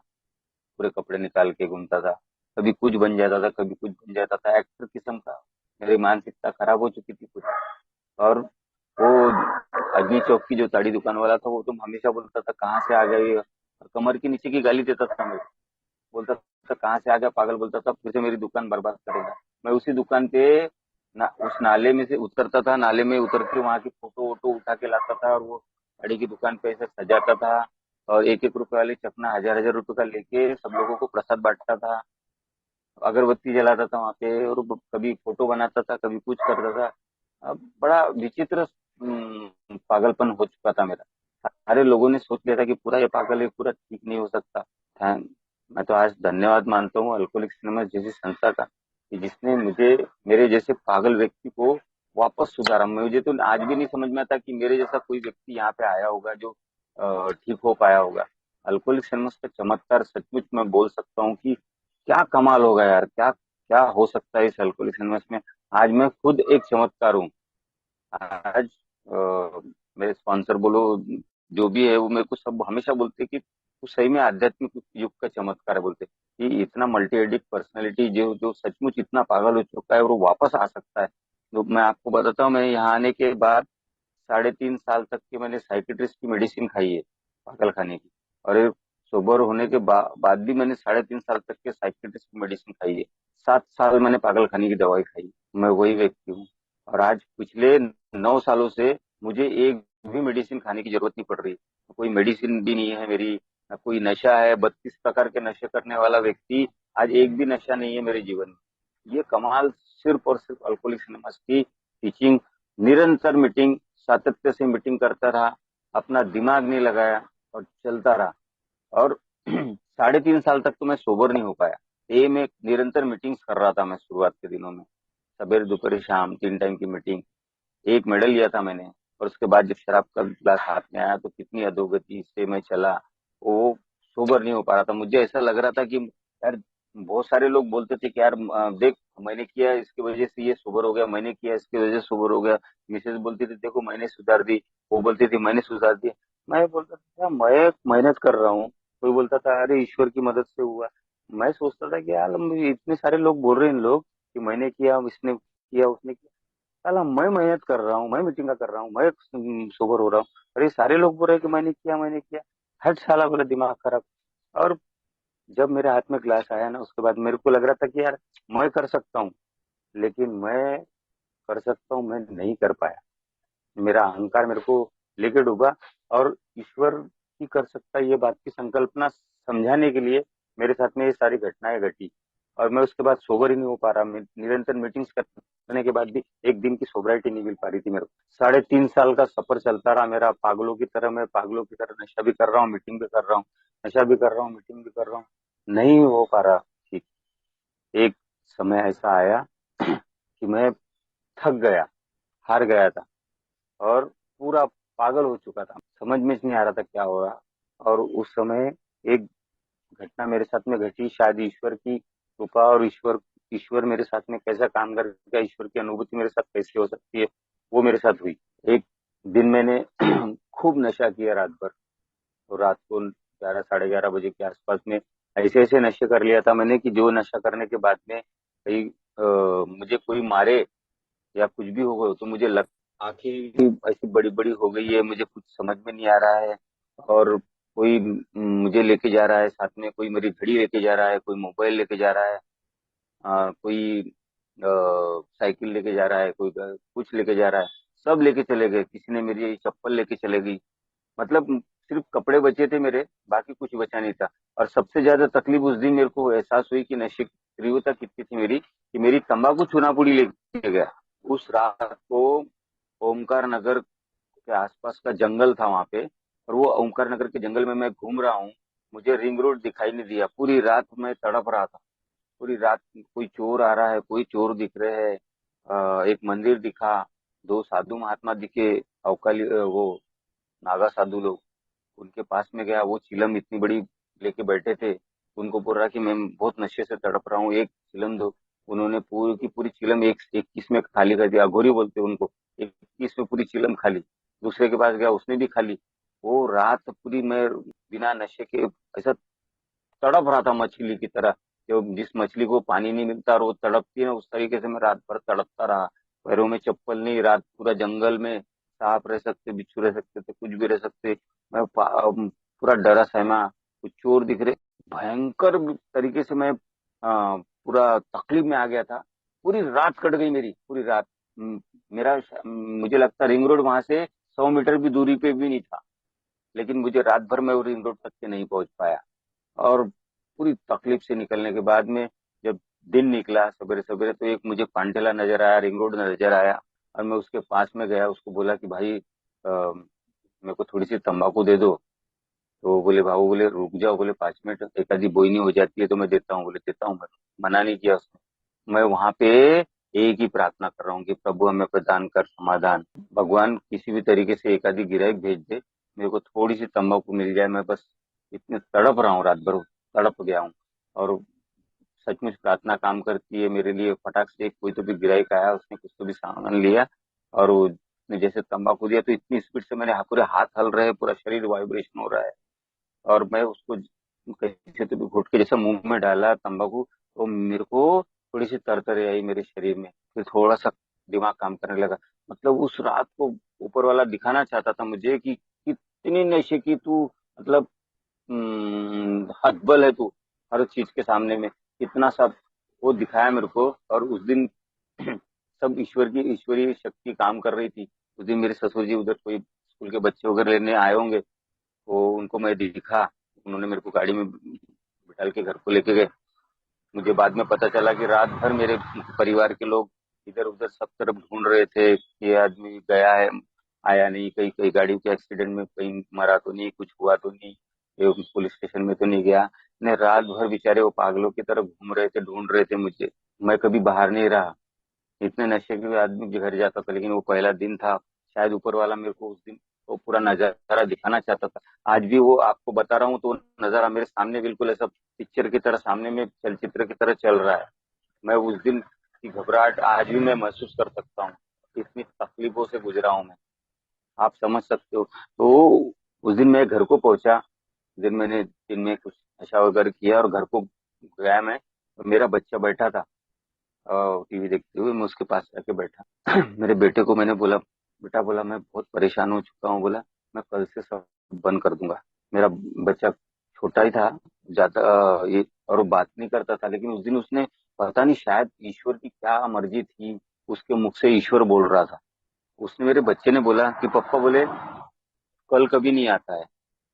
पूरे कपड़े निकाल के घूमता था। कभी कुछ बन जाता था, कभी कुछ बन जाता था, एक्टर किस्म का। मेरी मानसिकता खराब हो चुकी थी पूरी। और वो अजनी चौक की जो साड़ी दुकान वाला था, वो तुम हमेशा बोलता था कहाँ से आ गई, और कमर के नीचे की गाली देता था मेरे को। बोलता था कहाँ से आ गया पागल, बोलता था फिर से मेरी दुकान बर्बाद करेगा। मैं उसी दुकान पे उस नाले में से उतरता था, नाले में उतर के वहां की फोटो वोटो उठा के लाता था, और वो साड़ी की दुकान पे ऐसे सजाता था। और 1 1 रुपए वाले चकना 1000 1000 रुपए का लेके सब लोगों को प्रसाद बांटता था। अगरबत्ती जलाता था वहां पे, और कभी फोटो बनाता था, कभी कुछ करता था। अब बड़ा विचित्र पागलपन हो चुका था मेरा। सारे लोगों ने सोच लिया था कि पूरा ये पागल है, पूरा ठीक नहीं हो सकता। थैंक मैं तो आज धन्यवाद मानता हूँ अल्कोहलिक्स एनोनिमस जैसी संस्था का, कि जिसने मुझे, मेरे जैसे पागल व्यक्ति को वापस सुधारा। मुझे तो आज भी नहीं समझ में आता कि मेरे जैसा कोई व्यक्ति यहाँ पे आया होगा जो ठीक हो पाया होगा। अल्कोहलिक्स एनोनिमस का चमत्कार सचमुच मैं बोल सकता हूँ कि क्या कमाल होगा यार, क्या क्या हो सकता है इस अल्कोहलिक्स एनोनिमस में। आज मैं खुद एक चमत्कार हूँ। आज मेरे स्पॉन्सर बोलो, जो भी है, वो मेरे को सब हमेशा बोलते कि तू सही में आध्यात्मिक युग का चमत्कार है, बोलते कि इतना मल्टी एडिक्ट पर्सनैलिटी जो जो सचमुच इतना पागल हो चुका है और वो वापस आ सकता है। तो मैं आपको बताता हूँ, मैं यहाँ आने के बाद 3.5 साल तक की मैंने साइकेट्रिस्ट की मेडिसिन खाई है, पागल खाने की। और ये सोबर होने के बाद भी मैंने 3.5 साल तक के साइकेट्रिस्ट की मेडिसिन खाई है। 7 साल मैंने पागल खाने की दवाई खाई। मैं वही व्यक्ति हूँ। और आज पिछले 9 सालों से मुझे एक भी मेडिसिन खाने की जरूरत नहीं पड़ रही। कोई मेडिसिन भी नहीं है मेरी, ना कोई नशा है। 32 प्रकार के नशे करने वाला व्यक्ति, आज एक भी नशा नहीं है मेरे जीवन में। ये कमाल सिर्फ और सिर्फ अल्कोहलिक्स एनोनिमस की टीचिंग। निरंतर मीटिंग, सातत्य से मीटिंग करता रहा, अपना दिमाग नहीं लगाया और चलता रहा। और 3.5 साल तक तो मैं सोबर नहीं हो पाया। ये मैं निरंतर मीटिंग्स कर रहा था मैं शुरुआत के दिनों में, सवेरे दोपहर शाम 3 टाइम की मीटिंग। एक मेडल लिया था मैंने। और उसके बाद जब शराब का गिलास हाथ में आया तो कितनी अधोगति से मैं चला। वो सोबर नहीं हो पा रहा था। मुझे ऐसा लग रहा था कि यार, बहुत सारे लोग बोलते थे कि यार देख, मैंने किया इसकी वजह से ये सोबर हो गया, मैंने किया इसकी वजह से सोबर हो गया। मिसेज बोलती थी देखो मैंने सुधार दी, वो बोलती थी मैंने सुधार दी। मैं बोलता था "यार, मैं मेहनत कर रहा हूँ"। कोई बोलता था अरे ईश्वर की मदद से हुआ। मैं सोचता था कि यार इतने सारे लोग बोल रहे हैं इन लोग कि मैंने किया, इसने किया, उसने किया। साला मैं मेहनत कर रहा हूँ, मैं मीटिंग कर रहा हूँ, मैं सोबर हो रहा हूँ। अरे सारे लोग बोल रहे हैं कि मैंने किया, मैंने किया। हट साला, बोला दिमाग खराब। और जब मेरे हाथ में ग्लास आया ना, उसके बाद मेरे को लग रहा था कि यार मैं कर सकता हूँ, लेकिन मैं कर सकता हूँ, मैं नहीं कर पाया। मेरा अहंकार मेरे को लेके डूबा। और ईश्वर ही कर सकता है ये बात की संकल्पना समझाने के लिए मेरे साथ में ये सारी घटनाएं घटी। और मैं उसके बाद सोबर ही नहीं हो पा रहा। निरंतर मीटिंग्स करने के बाद भी एक दिन की सोबराइटी नहीं मिल पा रही थी मेरे को। 3.5 साल का सफर चलता रहा मेरा पागलों की तरह। मैं पागलों की तरह नशा भी कर रहा हूँ, मीटिंग भी कर रहा हूँ, नशा भी कर रहा हूँ, मीटिंग भी कर रहा हूँ। नहीं हो पा रहा ठीक। एक समय ऐसा आया कि मैं थक गया, हार गया था, और पूरा पागल हो चुका था। समझ में नहीं आ रहा था क्या हो रहा। और उस समय एक घटना मेरे साथ में घटी, शायद ईश्वर की कृपा। और ईश्वर ईश्वर मेरे साथ में कैसा काम करेगा, ईश्वर की अनुभूति मेरे साथ कैसे हो सकती है, वो मेरे साथ हुई। एक दिन मैंने खूब नशा किया रात भर। और रात को 11 साढ़े 11 बजे के आसपास में ऐसे ऐसे नशे कर लिया था मैंने कि जो नशा करने के बाद में कहीं मुझे कोई मारे या कुछ भी हो गया तो मुझे लग, आंखें ऐसी बड़ी बड़ी हो गई है, मुझे कुछ समझ में नहीं आ रहा है। और कोई मुझे लेके जा रहा है, साथ में कोई मेरी घड़ी लेके जा रहा है, कोई मोबाइल लेके जा रहा है, कोई साइकिल लेके जा रहा है, कोई कुछ लेके जा रहा है। सब लेके चले गए। किसी ने मेरी चप्पल लेके चले गई। मतलब सिर्फ कपड़े बचे थे मेरे, बाकी कुछ बचा नहीं था। और सबसे ज्यादा तकलीफ उस दिन मेरे को एहसास हुई कि नशे की तीव्रता कितनी थी मेरी, कि मेरी तंबाकू चूनापुड़ी लेके गया। उस रात को ओमकार नगर के आसपास का जंगल था वहां पे, और वो ओमकार नगर के जंगल में मैं घूम रहा हूँ। मुझे रिंग रोड दिखाई नहीं दिया। पूरी रात मैं तड़प रहा था। पूरी रात कोई चोर आ रहा है, कोई चोर दिख रहे हैं। एक मंदिर दिखा, दो साधु महात्मा दिखे, अवकाली वो नागा साधु लोग। उनके पास में गया, वो चिलम इतनी बड़ी लेके बैठे थे। उनको बोल रहा कि मैं बहुत नशे से तड़प रहा हूँ, एक चिलम दो। उन्होंने पूरी की पूरी चिलम एक 21 में खाली कर दिया। अघोरी बोलते हैं उनको। 21 में पूरी चिलम खाली। दूसरे के पास गया, उसने भी खाली। वो रात पूरी मैं बिना नशे के ऐसा तड़प रहा था मछली की तरह। जो जिस मछली को पानी नहीं मिलता और वो तड़पती है ना, उस तरीके से मैं रात भर तड़पता रहा। पैरों में चप्पल नहीं, रात पूरा जंगल में। सांप रह सकते, बिच्छू रह सकते थे, कुछ भी रह सकते। मैं पूरा डरा सहमा। कुछ चोर दिख रहे। भयंकर तरीके से मैं पूरा तकलीफ में आ गया था। पूरी रात कट गई मेरी, पूरी रात। मेरा मुझे लगता रिंग रोड वहां से 100 मीटर भी दूरी पे भी नहीं था। लेकिन मुझे रात भर में वो रिंग रोड तक के नहीं पहुंच पाया। और पूरी तकलीफ से निकलने के बाद में जब दिन निकला सवेरे सवेरे, तो एक मुझे पांडेला नजर आया, रिंग रोड नजर आया। और मैं उसके पास में गया, उसको बोला कि भाई मेरे को थोड़ी सी तंबाकू दे दो। तो वो बोले, भाऊ बोले रुक जाओ, बोले 5 मिनट, एक आधी बोई नहीं हो जाती है तो मैं देता हूँ। बोले देता हूँ मैं, मना नहीं किया उसने। मैं वहां पे एक ही प्रार्थना कर रहा हूँ कि प्रभु हमें प्रदान कर समाधान। भगवान किसी भी तरीके से एक आधी गिरायक भेज दे, मेरे को थोड़ी सी तंबाकू मिल जाए, मैं बस इतने तड़प रहा हूँ रात भर, तड़प गया हूँ। और सचमुच प्रार्थना काम करती है मेरे लिए। फटाक से कोई तो भी गिरायक आया, उसने कुछ तो भी सामान लिया, और वो उसने जैसे तंबाकू दिया तो इतनी स्पीड से मेरे पूरे हाथ हल रहे हैं, पूरा शरीर वाइब्रेशन हो रहा है। और मैं उसको कैसे तो भी घुट के जैसे मुंह में डाला तंबाकू, तो मेरे को थोड़ी सी तरतरी आई मेरे शरीर में। फिर थोड़ा सा दिमाग काम करने लगा। मतलब उस रात को ऊपर वाला दिखाना चाहता था मुझे कि कितनी नशे की तू, मतलब हतबल है तू हर चीज के सामने में, कितना सब वो दिखाया मेरे को। और उस दिन सब ईश्वरीय शक्ति काम कर रही थी। उस दिन मेरे ससुर जी उधर कोई स्कूल के बच्चे वगैरह लेने आए होंगे, तो उनको मैं दिखा। उन्होंने मेरे को गाड़ी में बिठाल के घर को लेके गए। मुझे बाद में पता चला कि रात भर मेरे परिवार के लोग इधर उधर सब तरफ ढूंढ रहे थे कि ये आदमी गया है, आया नहीं, कहीं कहीं गाड़ी के एक्सीडेंट में कहीं मरा तो नहीं, कुछ हुआ तो नहीं, ये पुलिस स्टेशन में तो नहीं गया। ने रात भर बेचारे वो पागलों की तरह घूम रहे थे, ढूंढ रहे थे मुझे। मैं कभी बाहर नहीं रहा, इतने नशे के आदमी बिगड़ जाता था। लेकिन वो पहला दिन था, शायद ऊपर वाला मेरे को उस दिन वो पूरा नजारा दिखाना चाहता था। आज भी वो आपको बता रहा हूँ तो नजारा मेरे सामने बिल्कुल ऐसा पिक्चर की तरह, सामने में चलचित्र की तरह चल रहा है। मैं उस दिन की घबराहट आज भी मैं महसूस कर सकता हूँ, इतनी तकलीफों से गुजरा हूँ मैं, आप समझ सकते हो। तो उस दिन मैं घर को पहुंचा, उस दिन मैंने दिन में कुछ नशा वगैरह किया और घर को गया मैं, और मेरा बच्चा बैठा था टीवी देखते हुए। मैं उसके पास जाके बैठा। मेरे बेटे को मैंने बोला, बेटा बोला मैं बहुत परेशान हो चुका हूँ, बोला मैं कल से सब बंद कर दूंगा। मेरा बच्चा छोटा ही था ज्यादा, ये और वो बात नहीं करता था। लेकिन उस दिन उसने, पता नहीं शायद ईश्वर की क्या मर्जी थी, उसके मुख से ईश्वर बोल रहा था। उसने, मेरे बच्चे ने बोला कि पापा बोले कल कभी नहीं आता है,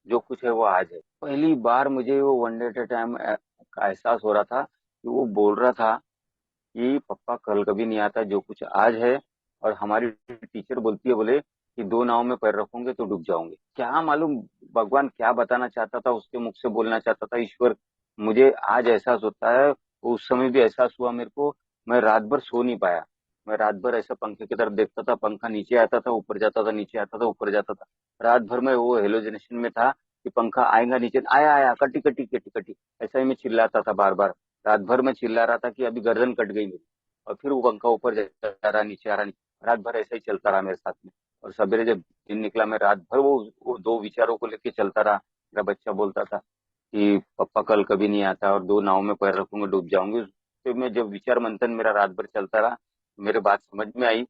जो कुछ है वो आज है। पहली बार मुझे वो one day at A time का एहसास हो रहा था कि वो बोल रहा था कि पप्पा कल कभी नहीं आता, जो कुछ आज है। और हमारी टीचर बोलती है बोले कि दो नाव में पैर रखोगे तो डूब जाओगे। क्या मालूम भगवान क्या बताना चाहता था, उसके मुख से बोलना चाहता था ईश्वर। मुझे आज एहसास होता है, उस समय भी एहसास हुआ मेरे को। मैं रात भर सो नहीं पाया। मैं रात भर ऐसा पंखे की तरफ देखता था, पंखा नीचे आता था ऊपर जाता था, नीचे आता था ऊपर जाता था। रात भर मैं वो हेलोजिनेशन में था कि पंखा आएगा नीचे, आया आया, कटी कटी कटी कटी, ऐसा ही मैं चिल्लाता था बार बार। रात भर मैं चिल्ला रहा था कि अभी गर्दन कट गई मेरी। और फिर वो पंखा ऊपर जा रहा, नीचे आ रहा, रात भर ऐसा ही चलता रहा मेरे साथ में। और सवेरे जब दिन निकला, मैं रात भर वो दो विचारों को लेके चलता रहा। मेरा बच्चा बोलता था कि पप्पा कल कभी नहीं आता, और दो नाव में पैर रखूंगा डूब जाऊंगी। तो मैं जब विचार मंथन मेरा रात भर चलता रहा, मेरे बात समझ में आई।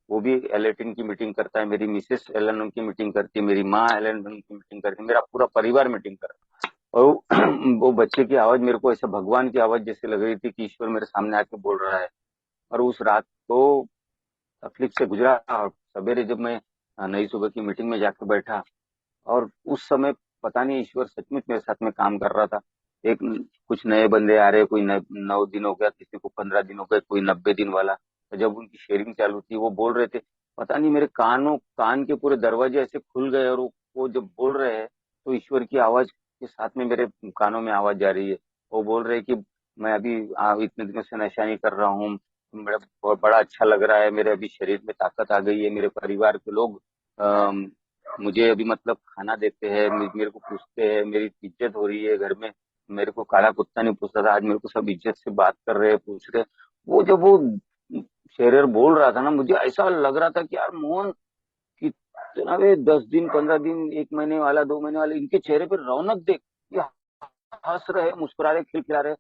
वो भी एल18 की मीटिंग करता है, मेरी मिसेस एल की मीटिंग करती है, मेरी माँ एल की मीटिंग करती है, मेरा पूरा परिवार मीटिंग करता है। और वो बच्चे की आवाज मेरे को ऐसा भगवान की आवाज जैसे लग रही थी कि ईश्वर मेरे सामने आके बोल रहा है। और उस रात को तकलीफ से गुजरा। और सवेरे जब मैं नई सुबह की मीटिंग में जाकर बैठा, और उस समय पता नहीं ईश्वर सचमुच मेरे साथ में काम कर रहा था। एक कुछ नए बंदे आ रहे, कोई 9 दिन हो गया, किसी को 15 दिन हो गए, कोई 90 दिन वाला। तो जब उनकी शेयरिंग चालू थी, वो बोल रहे थे, पता नहीं मेरे कान के पूरे दरवाजे ऐसे खुल गए। और वो जब बोल रहे हैं तो ईश्वर की आवाज के साथ में मेरे कानों में आवाज जा रही है। वो बोल रहे हैं कि मैं अभी इतने दिनों से नशा नहीं कर रहा हूँ, मेरा बहुत बड़ा अच्छा लग रहा है, मेरे अभी शरीर में ताकत आ गई है, मेरे परिवार के लोग मुझे अभी मतलब खाना देते हैं, मेरे को पूछते हैं, मेरी इज्जत हो रही है घर में। मेरे को काला कुत्ता नहीं पूछता था, आज मेरे को सब इज्जत से बात कर रहे हैं, पूछ रहे हैं। वो जब वो शेरर बोल रहा था ना, मुझे ऐसा लग रहा था कि यार मोहन, कितना वे 10 दिन 15 दिन, एक महीने वाला, 2 महीने वाले, इनके चेहरे पे रौनक देख, ये हंस रहे, मुस्कुरा रहे, खिलखिला रहे।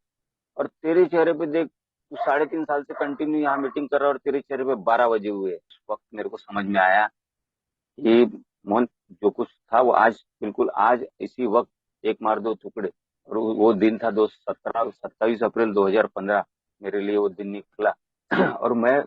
और तेरे चेहरे पे देख, तू 3.5 साल से कंटिन्यू यहाँ मीटिंग कर रहा है और तेरे चेहरे पे 12 बजे हुए। उस वक्त मेरे को समझ में आया कि मोहन, जो कुछ था वो आज, बिल्कुल आज इसी वक्त एक मार दो टुकड़े। और वो दिन था 27 अप्रैल 2015, मेरे लिए वो दिन निकला। और मैं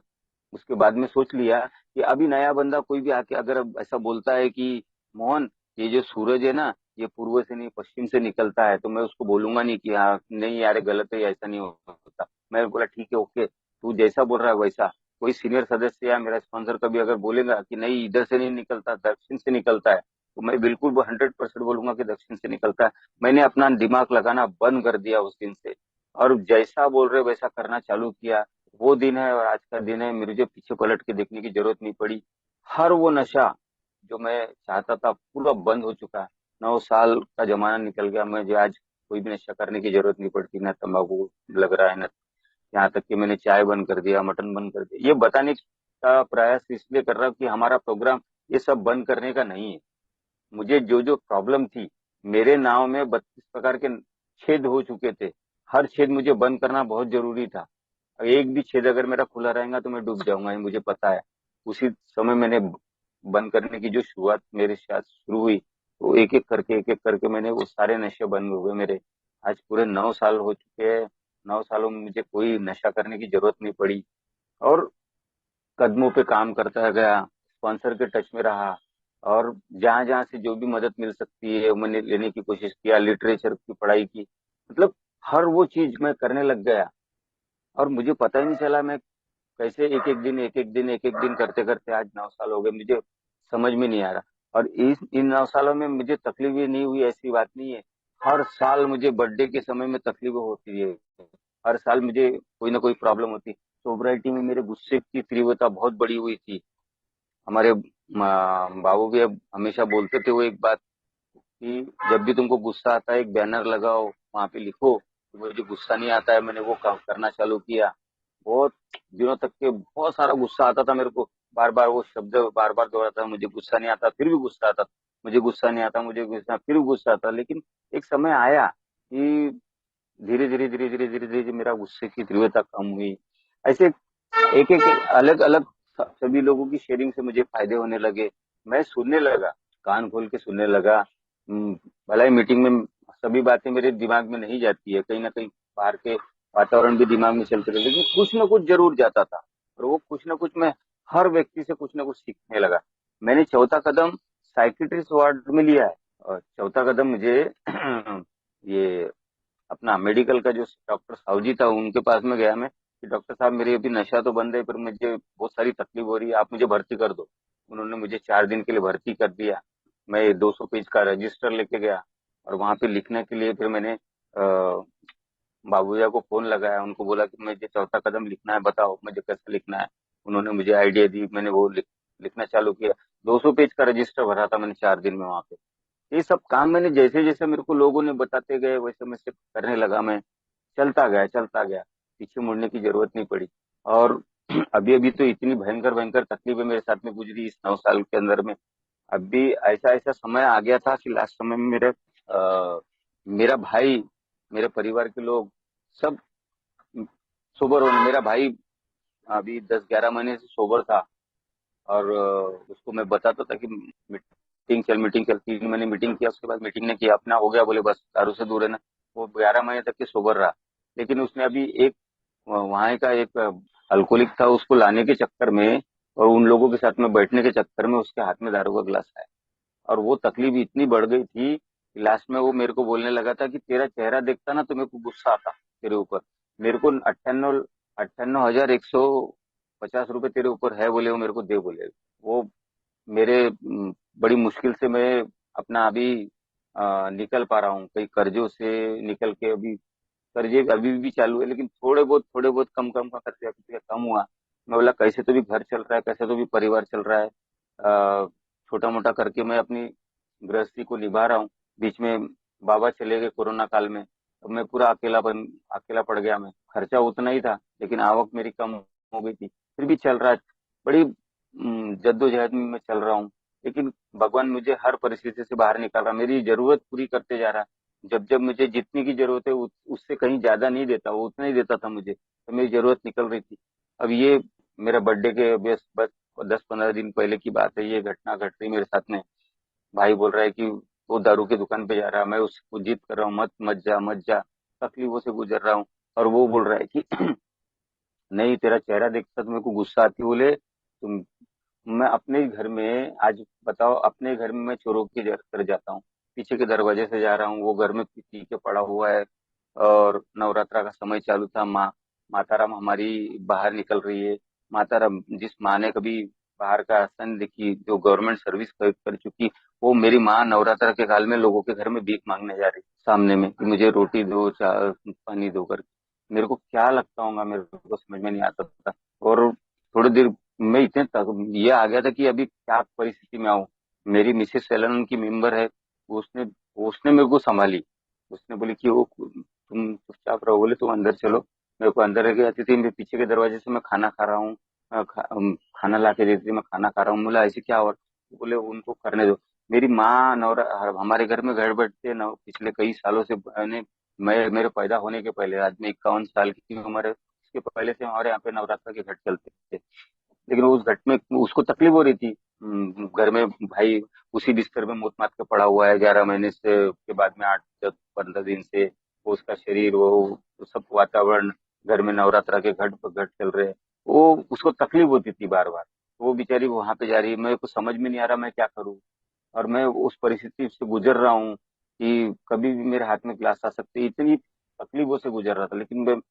उसके बाद में सोच लिया कि अभी नया बंदा कोई भी आके अगर अब ऐसा बोलता है कि मोहन, ये जो सूरज है ना, ये पूर्व से नहीं पश्चिम से निकलता है, तो मैं उसको बोलूंगा नहीं कि हाँ नहीं यार गलत है, ऐसा नहीं होता। मैं बोला ठीक है, ओके, तू जैसा बोल रहा है वैसा। कोई सीनियर सदस्य या मेरा स्पॉन्सर कभी अगर बोलेगा कि नहीं इधर से नहीं निकलता, दक्षिण से निकलता है, तो मैं बिल्कुल 100% बोलूंगा कि दक्षिण से निकलता है। मैंने अपना दिमाग लगाना बंद कर दिया उस दिन से, और जैसा बोल रहे वैसा करना चालू किया। वो दिन है और आज का दिन है, मुझे पीछे पलट के देखने की जरूरत नहीं पड़ी। हर वो नशा जो मैं चाहता था पूरा बंद हो चुका है। 9 साल का जमाना निकल गया, मुझे आज कोई भी नशा करने की जरूरत नहीं पड़ती, ना तंबाकू लग रहा है, ना यहाँ तक कि मैंने चाय बंद कर दिया, मटन बंद कर दिया। ये बताने का प्रयास इसलिए कर रहा हूँ कि हमारा प्रोग्राम ये सब बंद करने का नहीं है। मुझे जो जो प्रॉब्लम थी, मेरे नाव में 32 प्रकार के छेद हो चुके थे। हर छेद मुझे बंद करना बहुत जरूरी था। एक भी छेद अगर मेरा खुला रहेगा तो मैं डूब जाऊंगा, ये मुझे पता है। उसी समय मैंने बंद करने की जो शुरुआत मेरे साथ शुरू हुई, तो एक एक करके मैंने वो सारे नशे बंद हो गए मेरे। आज पूरे 9 साल हो चुके हैं। 9 सालों में मुझे कोई नशा करने की जरूरत नहीं पड़ी, और कदमों पे काम करता गया, स्पॉन्सर के टच में रहा, और जहां जहां से जो भी मदद मिल सकती है मैंने लेने की कोशिश किया, लिटरेचर की पढ़ाई की, मतलब हर वो चीज मैं करने लग गया। और मुझे पता ही नहीं चला मैं कैसे एक एक दिन करते करते आज 9 साल हो गए, मुझे समझ में नहीं आ रहा। और इस इन 9 सालों में मुझे तकलीफ ही नहीं हुई ऐसी बात नहीं है। हर साल मुझे बर्थडे के समय में तकलीफ होती है, हर साल मुझे कोई ना कोई प्रॉब्लम होती। सोब्राइटी में मेरे गुस्से की तीव्रता बहुत बड़ी हुई थी। हमारे बाबू भी अब हमेशा बोलते थे वो एक बात, कि जब भी तुमको गुस्सा आता है एक बैनर लगाओ, वहां पे लिखो कि मुझे गुस्सा नहीं आता है। मैंने वो काम करना चालू किया। बहुत दिनों तक के बहुत सारा गुस्सा आता था मेरे को, बार बार वो शब्द बार बार दोहराता, मुझे गुस्सा नहीं आता, फिर भी गुस्सा आता, मुझे गुस्सा नहीं आता, मुझे गुस्सा, फिर भी गुस्सा आता। लेकिन एक समय आया कि धीरे धीरे मेरा गुस्से की तीव्रता कम हुई। ऐसे एक एक अलग अलग सभी लोगों की शेयरिंग से मुझे फायदे होने लगे। मैं सुनने लगा, कान खोल के सुनने लगा। भला ही मीटिंग में सभी बातें मेरे दिमाग में नहीं जाती है, कहीं ना कहीं बाहर के वातावरण भी दिमाग में चलते रहे, लेकिन कुछ ना कुछ जरूर जाता था। और वो कुछ ना कुछ मैं हर व्यक्ति से कुछ ना कुछ सीखने लगा। मैंने चौथा कदम साइकिट्रिस्ट वार्ड में लिया है। और चौथा कदम मुझे ये अपना मेडिकल का जो डॉक्टर साहू जी था उनके पास में गया मैं, कि डॉक्टर साहब मेरी अभी नशा तो बंद है पर मुझे बहुत सारी तकलीफ हो रही है, आप मुझे भर्ती कर दो। उन्होंने मुझे 4 दिन के लिए भर्ती कर दिया। मैं 200 पेज का रजिस्टर लेके गया, और वहां पे लिखने के लिए फिर मैंने बाबूजा को फोन लगाया, उनको बोला कि मुझे चौथा कदम लिखना है, बताओ मुझे कैसे लिखना है। उन्होंने मुझे आइडिया दी, मैंने वो लिखना चालू किया। 200 पेज का रजिस्टर भरा था मैंने 4 दिन में वहां पे। ये सब काम मैंने जैसे जैसे मेरे को लोगों ने बताते गए वैसे वैसे करने लगा मैं। चलता गया, पीछे मुड़ने की जरूरत नहीं पड़ी। और अभी अभी तो इतनी भयंकर भयंकर तकलीफें मेरे साथ में गुजरी इस 9 साल के अंदर में। अभी ऐसा ऐसा समय आ गया था कि लास्ट समय में मेरा भाई, मेरे परिवार के लोग सब सोबर होने, मेरा भाई अभी 10-11 महीने से सोबर था। और उसको मैं बताता था कि मीटिंग चल, 3 महीने मीटिंग किया, उसके बाद मीटिंग ने किया अपना हो गया, बोले बस दारू से दूर है ना। वो 11 महीने तक के सोबर रहा। लेकिन उसने अभी एक वहां का एक अल्कोहलिक था, उसको लाने के चक्कर में और उन लोगों के साथ में बैठने के चक्कर में उसके हाथ में दारू का गिलास आया। और वो तकलीफ इतनी बढ़ गई थी कि लास्ट में वो मेरे को बोलने लगा था कि तेरा चेहरा देखता ना तो मेरे को गुस्सा आता तेरे ऊपर। मेरे को 58,150 रुपए तेरे ऊपर है बोले, वो मेरे को दे बोले। वो मेरे बड़ी मुश्किल से मैं अपना अभी निकल पा रहा हूँ कई कर्जों से निकल के। अभी कर्जे अभी भी चालू है, लेकिन थोड़े बहुत कम कम का करते करते कम हुआ। मैं बोला कैसे तो भी घर चल रहा है, कैसे तो भी परिवार चल रहा है। छोटा मोटा करके मैं अपनी गृहस्थी को निभा रहा हूँ। बीच में बाबा चले गए कोरोना काल में, अब मैं पूरा अकेला पड़ गया। मैं खर्चा उतना ही था लेकिन आवक मेरी कम हो गई थी, फिर भी चल रहा है। बड़ी जद्दोजहद में मैं चल रहा हूँ। लेकिन भगवान मुझे हर परिस्थिति से बाहर निकाल रहा, मेरी जरूरत पूरी करते जा रहा है। जब जब मुझे जितने की जरूरत है उससे कहीं ज्यादा नहीं देता, वो उतना ही देता था मुझे, तो मेरी जरूरत निकल रही थी। अब ये मेरा बर्थडे के बस बस 10-15 दिन पहले की बात है, ये घटना घट रही मेरे साथ में। भाई बोल रहा है कि वो दारू की दुकान पे जा रहा है, मैं उसको जिद कर रहा हूँ मत मत जा मत जा, तकलीफों से गुजर रहा हूँ। और वो बोल रहा है कि नहीं तेरा चेहरा देखता तो मेरे को गुस्सा आती, बोले तुम। मैं अपने ही घर में आज बताओ, अपने घर में मैं चोरों की तरह जाता हूँ, पीछे के दरवाजे से जा रहा हूँ, वो घर में पी के पड़ा हुआ है। और नवरात्रा का समय चालू था, माँ माताराम हमारी बाहर निकल रही है। माताराम, जिस माँ ने कभी बाहर का रास्ता नहीं देखी, जो गवर्नमेंट सर्विस कर चुकी, वो मेरी माँ नवरात्र के काल में लोगों के घर में भीख मांगने जा रही सामने में कि मुझे रोटी दो, पानी दो कर। मेरे को क्या लगता होगा, मेरे को समझ में नहीं आता था। और थोड़ी देर मैं इतने तक ये आ गया था कि अभी क्या परिस्थिति में आऊं। मेरी मिसेस सेलन उनकी मेंबर है, उसने उसने मेरे को संभाली। उसने बोली कि वो तुम चुपचाप रहो, बोले तुम अंदर चलो। मेरे को अंदर लेके जाती थी, मैं पीछे के दरवाजे से मैं खाना खा रहा हूँ, खाना ला के देती थी, मैं खाना खा रहा हूँ। बोला ऐसे क्या? और बोले उनको करने दो। मेरी माँ नवरा हमारे घर में घर बैठते न पिछले कई सालों से मैं मेरे पैदा होने के पहले, आज में 51 साल की उम्र है, उसके पहले से हमारे यहाँ पे नवरात्र के घट चलते थे। लेकिन उस घट में उसको तकलीफ हो रही थी। घर में भाई उसी बिस्तर में मूत मात के पड़ा हुआ है 11 महीने से, के बाद में 8 15 दिन से। वो उसका शरीर, वो सब वातावरण, घर में नवरात्रा के घट घट चल रहे हैं, वो उसको तकलीफ होती थी बार बार। वो बेचारी वहां पे जा रही है, मेरे को समझ में नहीं आ रहा मैं क्या करूं। और मैं उस परिस्थिति से गुजर रहा हूँ कि कभी भी मेरे हाथ में ग्लास आ सकती है, इतनी तकलीफों से गुजर रहा था। लेकिन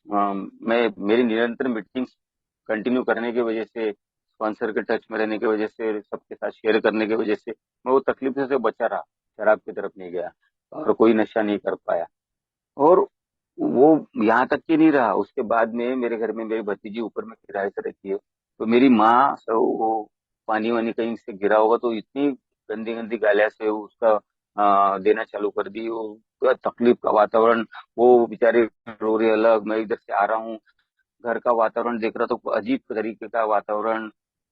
मैं मेरी निरंतर मीटिंग्स कंटिन्यू करने की वजह से, स्पॉन्सर के टच में रहने की वजह से, सबके साथ शेयर करने की वजह से मैं वो तकलीफ से बचा रहा। शराब की तरफ नहीं गया और कोई नशा नहीं कर पाया। और वो यहाँ तक कि नहीं रहा, उसके बाद में मेरे घर में मेरी भतीजी ऊपर में किराए से रहती है। तो मेरी माँ सब वो पानी वानी कहीं से गिरा होगा तो इतनी गंदी गंदी गालियां से उसका देना चालू कर दी। वो पूरा तकलीफ का वातावरण, वो बेचारे रो रही अलग, मैं इधर से आ रहा हूँ, घर का वातावरण देख रहा तो अजीब तरीके का वातावरण।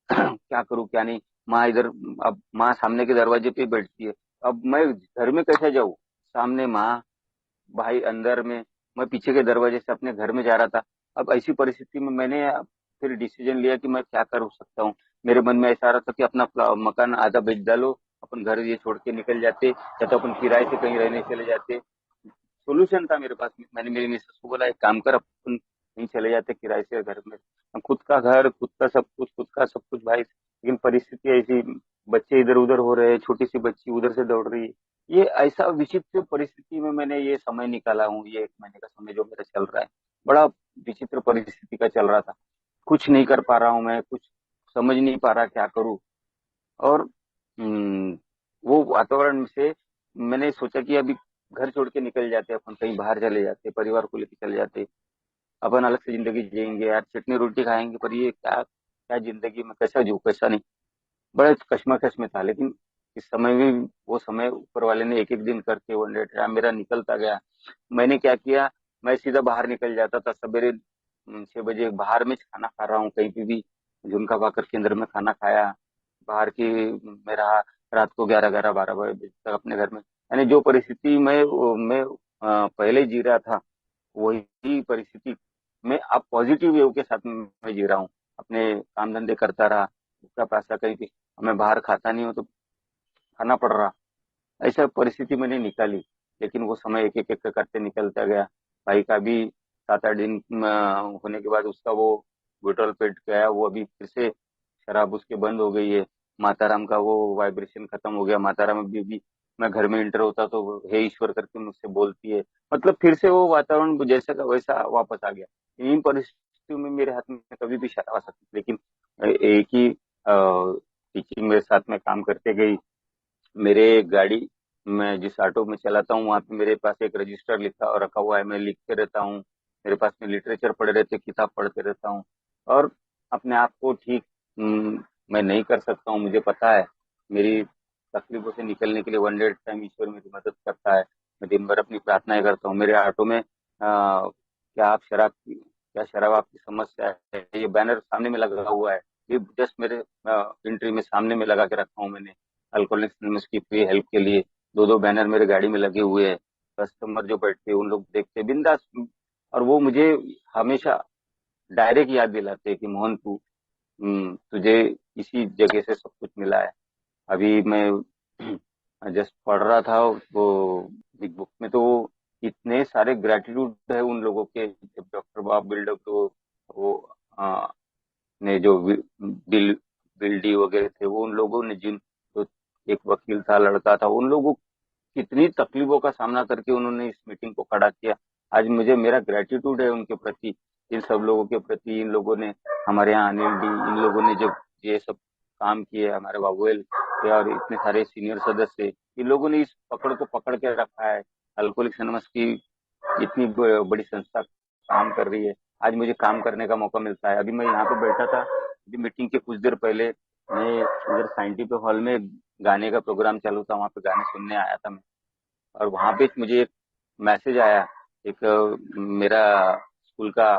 क्या करूं क्या नहीं। माँ इधर, अब माँ सामने के दरवाजे पे बैठती है, अब मैं घर में कैसे जाऊं? सामने माँ, भाई अंदर में, मैं पीछे के दरवाजे से अपने घर में जा रहा था। अब ऐसी परिस्थिति में मैंने फिर डिसीजन लिया कि मैं क्या कर सकता हूँ। मेरे मन में ऐसा आ रहा था कि अपना मकान आधा बेच डालो, अपन घर ये छोड़ के निकल जाते, या तो अपन किराए से कहीं रहने चले जाते। सोल्यूशन था मेरे पास। मैंने मेरी मिसेस को बोला एक काम कर, अपन कहीं चले जाते किराए से घर में, हम खुद का घर, खुद का सब कुछ, खुद का सब कुछ भाई। लेकिन परिस्थिति ऐसी, बच्चे इधर उधर हो रहे हैं, छोटी सी बच्ची उधर से दौड़ रही है। ये ऐसा विचित्र परिस्थिति में मैंने ये समय निकाला हूँ, ये 1 महीने का समय जो मेरा चल रहा है, बड़ा विचित्र परिस्थिति का चल रहा था। कुछ नहीं कर पा रहा हूँ मैं, कुछ समझ नहीं पा रहा क्या करूँ। और वो वातावरण से मैंने सोचा कि अभी घर छोड़ के निकल जाते, अपन कहीं बाहर चले जाते, परिवार को लेके चले जाते, अपन अलग से जिंदगी जिएंगे यार, चटनी रोटी खाएंगे। पर ये क्या क्या जिंदगी में कैसा जीऊं कैसा नहीं, बड़ा कश्मकश में था। लेकिन इस समय में वो समय ऊपर वाले ने एक एक दिन करके 100 मेरा निकलता गया। मैंने क्या किया, मैं सीधा बाहर निकल जाता था सवेरे 6 बजे, बाहर में खाना खा रहा हूँ कहीं पे भी, झुमका भाकर केंद्र में खाना खाया बाहर की। मेरा रात को 11 11 12 बजे तक अपने घर में, यानी जो परिस्थिति मैं पहले जी रहा था, वही परिस्थिति में अब पॉजिटिव वेव के साथ में मैं जी रहा हूँ। अपने काम धंधे करता रहा, उसका पैसा कहीं भी, मैं बाहर खाता नहीं हूँ तो खाना पड़ रहा। ऐसा परिस्थिति मैंने निकाली। लेकिन वो समय एक एक एक करते निकलता गया। भाई का भी 7 8 दिन होने के बाद उसका वो विड्रॉल पेट गया, वो अभी फिर से शराब उसके बंद हो गई है। माताराम का वो वाइब्रेशन खत्म हो गया। माताराम अभी भी, मैं घर में इंटर होता तो वो हे ईश्वर करके मुझसे बोलती है। मतलब फिर से वो वातावरण जैसा का वैसा वापस आ गया। इन परिस्थितियों में मेरे हाथ में कभी भी शराब आ सकती, लेकिन एक ही टीचिंग मेरे साथ में काम करते गई। मेरे गाड़ी, मैं जिस ऑटो में चलाता हूँ वहां पे मेरे पास एक रजिस्टर लिखा और रखा हुआ है, मैं लिखते रहता हूँ। मेरे पास में लिटरेचर पढ़े रहते, किताब पढ़ते रहता हूँ। और अपने आप को ठीक मैं नहीं कर सकता हूँ, मुझे पता है। मेरी तकलीफों से निकलने के लिए 100 टाइम ईश्वर मेरी मदद करता है। मैं दिन भर अपनी प्रार्थनाएं करता हूँ। मेरे ऑटो में क्या आप शराब क्या शराब आपकी समस्या है, ये बैनर सामने में लगा हुआ है। ये जस्ट मेरे एंट्री में सामने में लगा के रखा हूँ मैंने, अल्कोहलिक्स एनोनिमस की फ्री हेल्प के लिए। दो दो बैनर मेरे गाड़ी में लगे हुए हैं। कस्टमर जो बैठते हैं उन लोग देखते बिंदास, और वो मुझे हमेशा डायरेक्ट याद दिलाते हैं कि मोहन तू, तुझे इसी जगह से सब कुछ मिला है। अभी मैं जस्ट पढ़ रहा था वो बिग बुक में, तो इतने सारे ग्रेटिट्यूड है उन लोगों के। जब डॉक्टर बॉब बिल्डर तो वो ने जो बिल बिल डी वगैरह थे, वो उन लोगों ने जिन, तो एक वकील था, लड़का था, उन लोगों कितनी तकलीफों का सामना करके उन्होंने इस मीटिंग को खड़ा किया। आज मुझे मेरा ग्रेटिट्यूड है उनके प्रति। इन सब लोगों के प्रति इन लोगों ने, हमारे यहाँ अनिल डी, इन लोगों ने जब ये सब काम किए, हमारे बाबुएल और इतने सारे सीनियर सदस्य, इन लोगों ने इस पकड़ को पकड़ के रखा है। अल्कोहलिक्स एनोनिमस की इतनी बड़ी संस्था काम कर रही है, आज मुझे काम करने का मौका मिलता है। अभी मैं यहाँ पे बैठा था, अभी मीटिंग के कुछ देर पहले मैं इधर साइंटिफिक हॉल में गाने का प्रोग्राम चालू था, वहाँ पे गाने सुनने आया था मैं। और वहां पे मुझे एक मैसेज आया, एक मेरा स्कूल का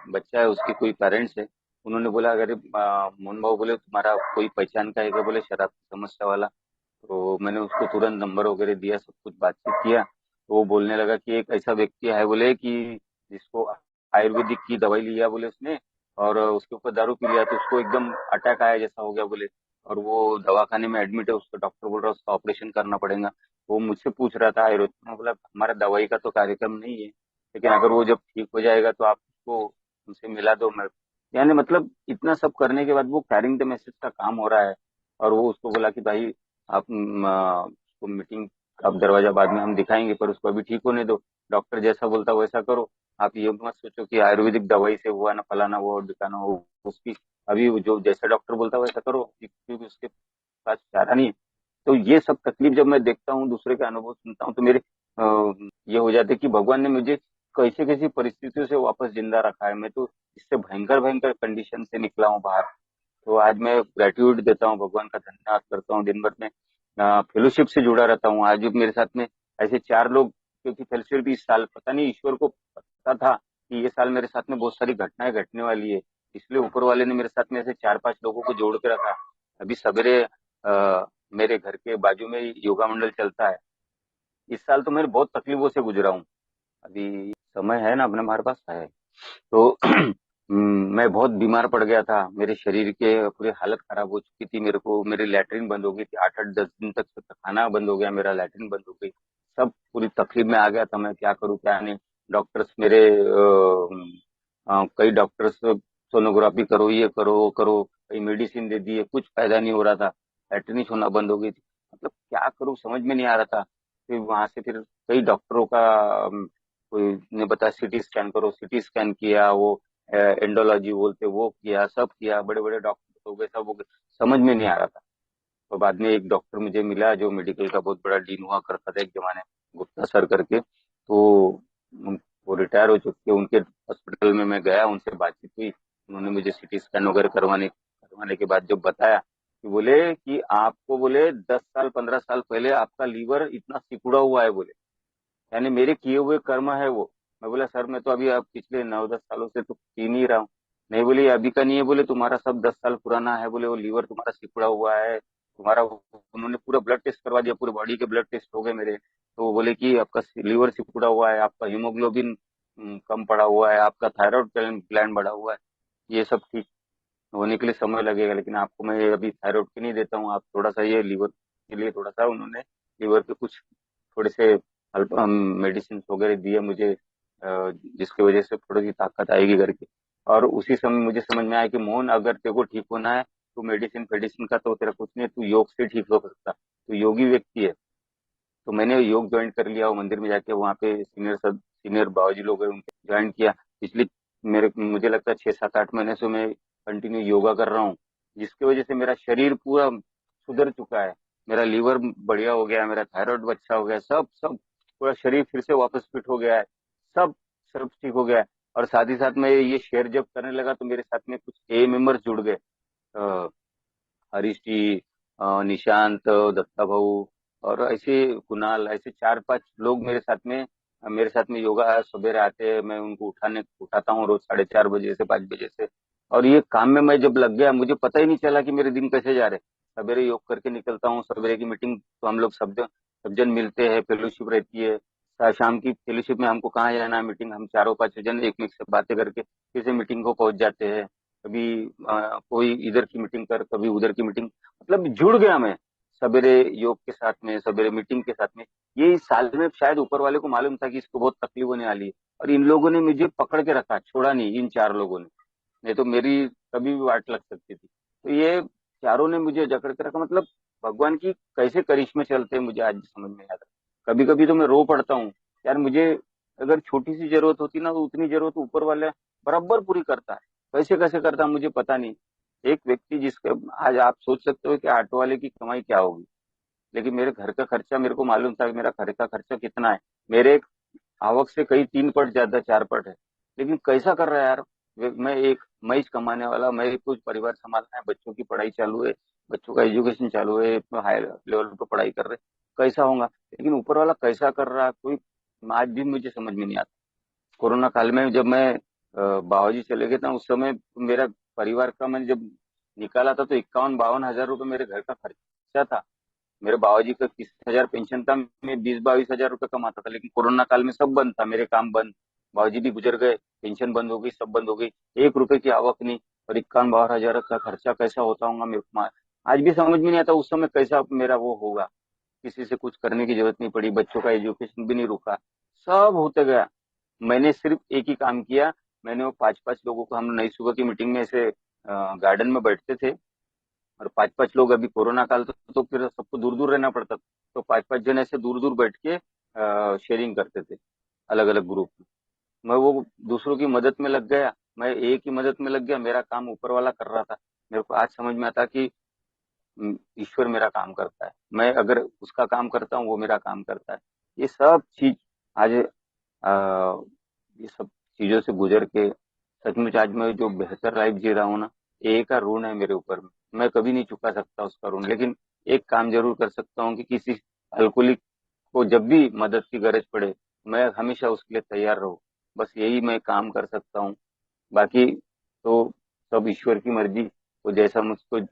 बच्चा है, उसके कोई पेरेंट्स है, उन्होंने बोला अगर मोहन भाऊ बोले तुम्हारा कोई पहचान का है क्या, बोले शराब की समस्या वाला। तो मैंने उसको तुरंत नंबर वगैरह दिया, सब कुछ बातचीत किया। तो वो बोलने लगा कि एक ऐसा व्यक्ति है बोले कि जिसको आयुर्वेदिक की दवाई लिया बोले उसने, और उसके ऊपर दारू पी लिया तो उसको एकदम अटैक आया जैसा हो गया बोले, और वो दवाखाने में एडमिट है, उसको डॉक्टर बोल रहा है उसका ऑपरेशन करना पड़ेगा। वो मुझसे पूछ रहा था आयुर्वेद, मैं बोला हमारा दवाई का तो कार्यक्रम नहीं है, लेकिन अगर वो जब ठीक हो जाएगा तो आप उसको उनसे मिला दो। मैं यानी मतलब इतना सब करने के बाद वो कैरिंग द मैसेज का काम हो रहा है। और वो उसको बोला कि भाई आप उसको मीटिंग, अब दरवाजा बाद में हम दिखाएंगे, पर उसको अभी ठीक होने दो, डॉक्टर जैसा बोलता वैसा करो। आप ये मत सोचो कि आयुर्वेदिक दवाई से हुआ ना फलाना वो ढिकाना हो उसकी, अभी वो जो जैसा डॉक्टर बोलता वैसा करो, क्योंकि उसके पास चारा नहीं है। तो ये सब तकलीफ जब मैं देखता हूँ, दूसरे का अनुभव सुनता हूँ, तो मेरे ये हो जाते कि भगवान ने मुझे कैसे कैसी परिस्थितियों से वापस जिंदा रखा है। मैं तो इससे भयंकर भयंकर कंडीशन से निकला हूँ बाहर। तो आज मैं ग्रेटिट्यूड देता हूँ, भगवान का धन्यवाद करता हूँ, दिन भर में फेलोशिप से जुड़ा रहता हूँ। आज भी मेरे साथ में ऐसे 4 लोग, क्योंकि फेलोशिप इस साल पता नहीं ईश्वर को पता था कि ये साल मेरे साथ में बहुत सारी घटनाएं घटने वाली है, इसलिए ऊपर वाले ने मेरे साथ में ऐसे 4-5 लोगों को जोड़ के रखा। अभी सवेरे मेरे घर के बाजू में ही योगा मंडल चलता है। इस साल तो मैं बहुत तकलीफों से गुजरा हूँ। अभी समय है ना अपने हमारे पास है तो मैं बहुत बीमार पड़ गया था, मेरे शरीर के पूरी हालत खराब हो चुकी थी, मेरे को मेरी लैट्रिन बंद हो गई थी, 8-8 10 दिन तक खाना बंद हो गया, मेरा लैट्रिन बंद हो गई, सब पूरी तकलीफ में आ गया था। मैं क्या करूँ क्या नहीं। डॉक्टर्स मेरे कई डॉक्टर्स सोनोग्राफी करो, ये करो वो करो, कई मेडिसिन दे दिए, कुछ फायदा नहीं हो रहा था, लैट्रिन होना बंद हो गई थी। मतलब क्या करूँ समझ में नहीं आ रहा था। फिर वहां से फिर कई डॉक्टरों का कोई ने बताया सीटी स्कैन करो, सीटी स्कैन किया, वो एंडोलॉजी बोलते वो किया, सब किया, बड़े बड़े डॉक्टर हो गए, सब हो गए, समझ में नहीं आ रहा था। तो बाद में एक डॉक्टर मुझे मिला जो मेडिकल का बहुत बड़ा डीन हुआ करता था एक जमाने में, गुप्ता सर करके। तो वो रिटायर हो चुके, उनके हॉस्पिटल में मैं गया, उनसे बातचीत हुई, उन्होंने मुझे सीटी स्कैन वगैरह करवाने करवाने के बाद जब बताया कि बोले कि आपको बोले 10 साल 15 साल पहले आपका लीवर इतना सिकुड़ा हुआ है बोले, यानी मेरे किए हुए कर्म है वो। मैं बोला सर मैं तो अभी आप पिछले 9-10 सालों से तो पी नहीं रहा हूँ। नहीं बोले ये अभी का नहीं है बोले, तुम्हारा सब 10 साल पुराना है बोले, वो लीवर तुम्हारा सिकुड़ा हुआ है तुम्हारा। उन्होंने पूरा ब्लड टेस्ट करवा दिया, पूरे बॉडी के ब्लड टेस्ट हो गए मेरे। तो वो बोले कि आपका लीवर सिकुड़ा हुआ है, आपका हीमोग्लोबिन कम पड़ा हुआ है, आपका थायराइड ग्लैंड बढ़ा हुआ है, ये सब ठीक होने के लिए समय लगेगा, लेकिन आपको मैं अभी थायराइड की नहीं देता हूँ, आप थोड़ा सा ये लीवर के लिए थोड़ा सा, उन्होंने लीवर के कुछ थोड़े से मेडिसिन वगैरह दिए मुझे, जिसकी वजह से थोड़ी सी ताकत आएगी करके। और उसी समय मुझे समझ में आया कि मोहन अगर तेरे को ठीक होना है तो मेडिसिन फेडिसिन का तो तेरा कुछ नहीं है, तू योग से ठीक हो सकता, तू योगी व्यक्ति है। तो मैंने योग ज्वाइन कर लिया, वो मंदिर में जाके वहाँ पे सीनियर बाबूजी लोग हैं उनके ज्वाइन किया। पिछले मेरे मुझे लगता है 6-7-8 महीने से मैं कंटिन्यू योगा कर रहा हूँ, जिसकी वजह से मेरा शरीर पूरा सुधर चुका है, मेरा लीवर बढ़िया हो गया, मेरा थायराइड अच्छा हो गया, सब सब पूरा शरीर फिर से वापस फिट हो गया है, सब सब ठीक हो गया है। और साथ ही साथ मैं ये शेयर जब करने लगा तो मेरे साथ में कुछ ए मेंबर्स जुड़ गए, हरीश जी, निशांत, दत्ता भाऊ, और ऐसे कुणाल, ऐसे 4-5 लोग मेरे साथ में योगा सवेरे आते हैं, मैं उनको उठाता हूँ रोज 4:30 बजे से 5 बजे से। और ये काम में मैं जब लग गया मुझे पता ही नहीं चला कि मेरे दिन कैसे जा रहे। सवेरे योग करके निकलता हूँ, सवेरे की मीटिंग तो हम लोग सब जन मिलते हैं, फेलोशिप रहती है, शाम की फेलोशिप में हमको कहाँ जाना है मीटिंग, हम चारों पांचों जन एक मिनट से बातें करके फिर से मीटिंग को पहुंच जाते हैं। कभी कोई इधर की मीटिंग कर, कभी उधर की मीटिंग, मतलब जुड़ गया मैं सवेरे योग के साथ में, सवेरे मीटिंग के साथ में। ये इस साल में शायद ऊपर वाले को मालूम था कि इसको बहुत तकलीफ होने वाली है, और इन लोगों ने मुझे पकड़ के रखा, छोड़ा नहीं, इन 4 लोगों ने, नहीं तो मेरी कभी भी वाट लग सकती थी। तो ये चारों ने मुझे जकड़ के रखा, मतलब भगवान की कैसे करिश्मे चलते हैं मुझे आज भी समझ में आता है। कभी कभी तो मैं रो पड़ता हूँ, यार मुझे अगर छोटी सी जरूरत होती ना तो उतनी जरूरत ऊपर वाले बराबर पूरी करता है। कैसे कैसे करता है मुझे पता नहीं। एक व्यक्ति जिसके, आज आप सोच सकते हो कि ऑटो वाले की कमाई क्या होगी, लेकिन मेरे घर का खर्चा मेरे को मालूम था कि मेरा घर का खर्चा कितना है। मेरे आवक से कई 3 पट ज्यादा, 4 पट है। लेकिन कैसा कर रहा है यार। मैं ही कमाने वाला, मैं ही कुछ परिवार संभालना है, बच्चों की पढ़ाई चालू है, बच्चों का एजुकेशन चालू है, हाई लेवल पे पढ़ाई कर रहे, कैसा होगा। लेकिन ऊपर वाला कैसा कर रहा है कोई, आज भी मुझे समझ में नहीं आता। कोरोना काल में जब मैं बाबूजी चले गए थे उस समय मेरा परिवार का मैंने जब निकाला था तो 51-52 हजार रुपये मेरे घर का खर्चा था। मेरे बाबूजी का 30 हजार पेंशन था, मैं 20-22 हजार रुपये कमाता था। लेकिन कोरोना काल में सब बंद था, मेरे काम बंद, बाबूजी भी गुजर गए, पेंशन बंद हो गई, सब बंद हो गई। 1 रुपए की आवक नहीं, और 51-52 हजार का खर्चा कैसा होता होगा मेरे को आज भी समझ में नहीं आता उस समय कैसा मेरा वो होगा। किसी से कुछ करने की जरूरत नहीं पड़ी, बच्चों का एजुकेशन भी नहीं रुका, सब होते गया। मैंने सिर्फ एक ही काम किया। मैंने वो 5-5 लोगों को, हम नई सुबह की मीटिंग में ऐसे गार्डन में बैठते थे, और 5-5 लोग, अभी कोरोना काल तो फिर सबको दूर दूर रहना पड़ता था, तो 5-5 जन ऐसे दूर दूर बैठ के शेयरिंग करते थे, अलग अलग ग्रुप में। मैं वो दूसरों की मदद में लग गया, मैं एक ही मदद में लग गया, मेरा काम ऊपर वाला कर रहा था। मेरे को आज समझ में आता कि ईश्वर मेरा काम करता है, मैं अगर उसका काम करता हूँ वो मेरा काम करता है। ये सब चीज आज ये सब चीजों से गुजर के सचमुच आज मैं जो बेहतर लाइफ जी रहा हूँ ना, ये का ऋण है मेरे ऊपर में। मैं कभी नहीं चुका सकता उसका ऋण, लेकिन एक काम जरूर कर सकता हूँ कि किसी अल्कोहलिक को जब भी मदद की गरज पड़े, मैं हमेशा उसके लिए तैयार रहूं। बस यही मैं काम कर सकता हूँ। बाकी तो सब ईश्वर की मर्जी, वो जैसा मुझको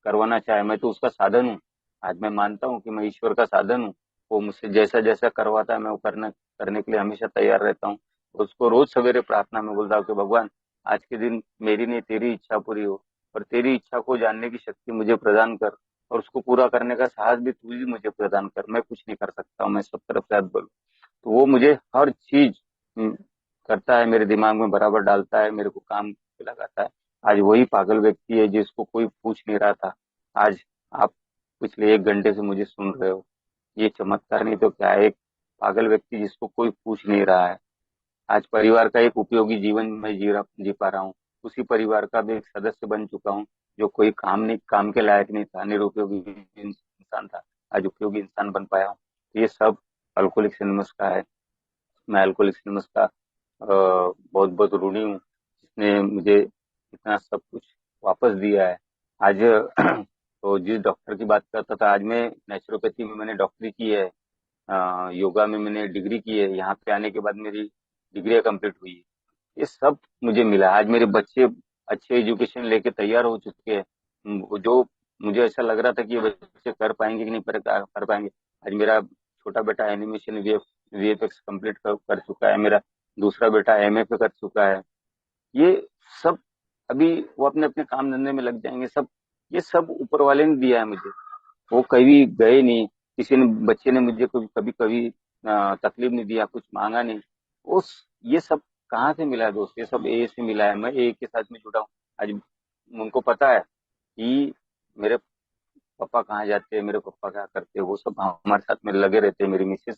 करवाना चाहे, मैं तो उसका साधन हूँ। आज मैं मानता हूँ कि मैं ईश्वर का साधन हूँ। वो मुझसे जैसा जैसा करवाता है मैं वो करने के लिए हमेशा तैयार रहता हूँ। उसको रोज सवेरे प्रार्थना में बोलता हूँ कि भगवान, आज के दिन मेरी नहीं तेरी इच्छा पूरी हो, और तेरी इच्छा को जानने की शक्ति मुझे प्रदान कर, और उसको पूरा करने का साहस भी तू ही मुझे प्रदान कर। मैं कुछ नहीं कर सकता हूँ, मैं सब तरफ से हाथ बोलूँ। तो वो मुझे हर चीज करता है, मेरे दिमाग में बराबर डालता है, मेरे को काम पे लगाता है। आज वही पागल व्यक्ति है जिसको कोई पूछ नहीं रहा था, आज आप पिछले 1 घंटे से मुझे सुन रहे हो। ये चमत्कार नहीं तो क्या है। एक पागल व्यक्ति जिसको कोई पूछ नहीं रहा है, आज परिवार का एक उपयोगी जीवन मैं जी पा रहा हूँ। उसी परिवार का भी एक सदस्य बन चुका हूँ, जो कोई काम के लायक नहीं था, निरुपयोगी इंसान था, आज उपयोगी इंसान बन पाया हूँ। ये सब अल्कोहलिक्स एनोनिमस का है। मैं अल्कोहलिक्स एनोनिमस का बहुत बहुत ऋणी हूँ, जिसने मुझे इतना सब कुछ वापस दिया है। आज तो जिस डॉक्टर की बात करता था, आज मैं नेचुरोपैथी में मैंने डॉक्टरी की है, योगा में मैंने डिग्री की है, यहाँ पे आने के बाद मेरी डिग्री कंप्लीट हुई है। ये सब मुझे मिला। आज मेरे बच्चे अच्छे एजुकेशन लेके तैयार हो चुके हैं। जो मुझे ऐसा लग रहा था कि ये बच्चे कर पाएंगे कि नहीं कर पाएंगे, आज मेरा छोटा बेटा एनिमेशन वीएफएक्स कंप्लीट कर चुका है, मेरा दूसरा बेटा एमए पे कर चुका है। ये सब अभी वो अपने अपने काम धंधे में लग जाएंगे सब। ये सब ऊपर वाले ने दिया है मुझे, वो कभी गए नहीं, किसी ने बच्चे ने मुझे कभी कभी कभी तकलीफ नहीं दिया, कुछ मांगा नहीं। उस ये सब कहाँ से मिला है दोस्त, ये सब ए से मिला है। मैं ए के साथ में जुड़ा हूँ। आज उनको पता है कि मेरे पापा कहाँ जाते हैं, मेरे पापा क्या करते हैं, वो सब हमारे साथ में लगे रहते हैं। मेरी मिसेस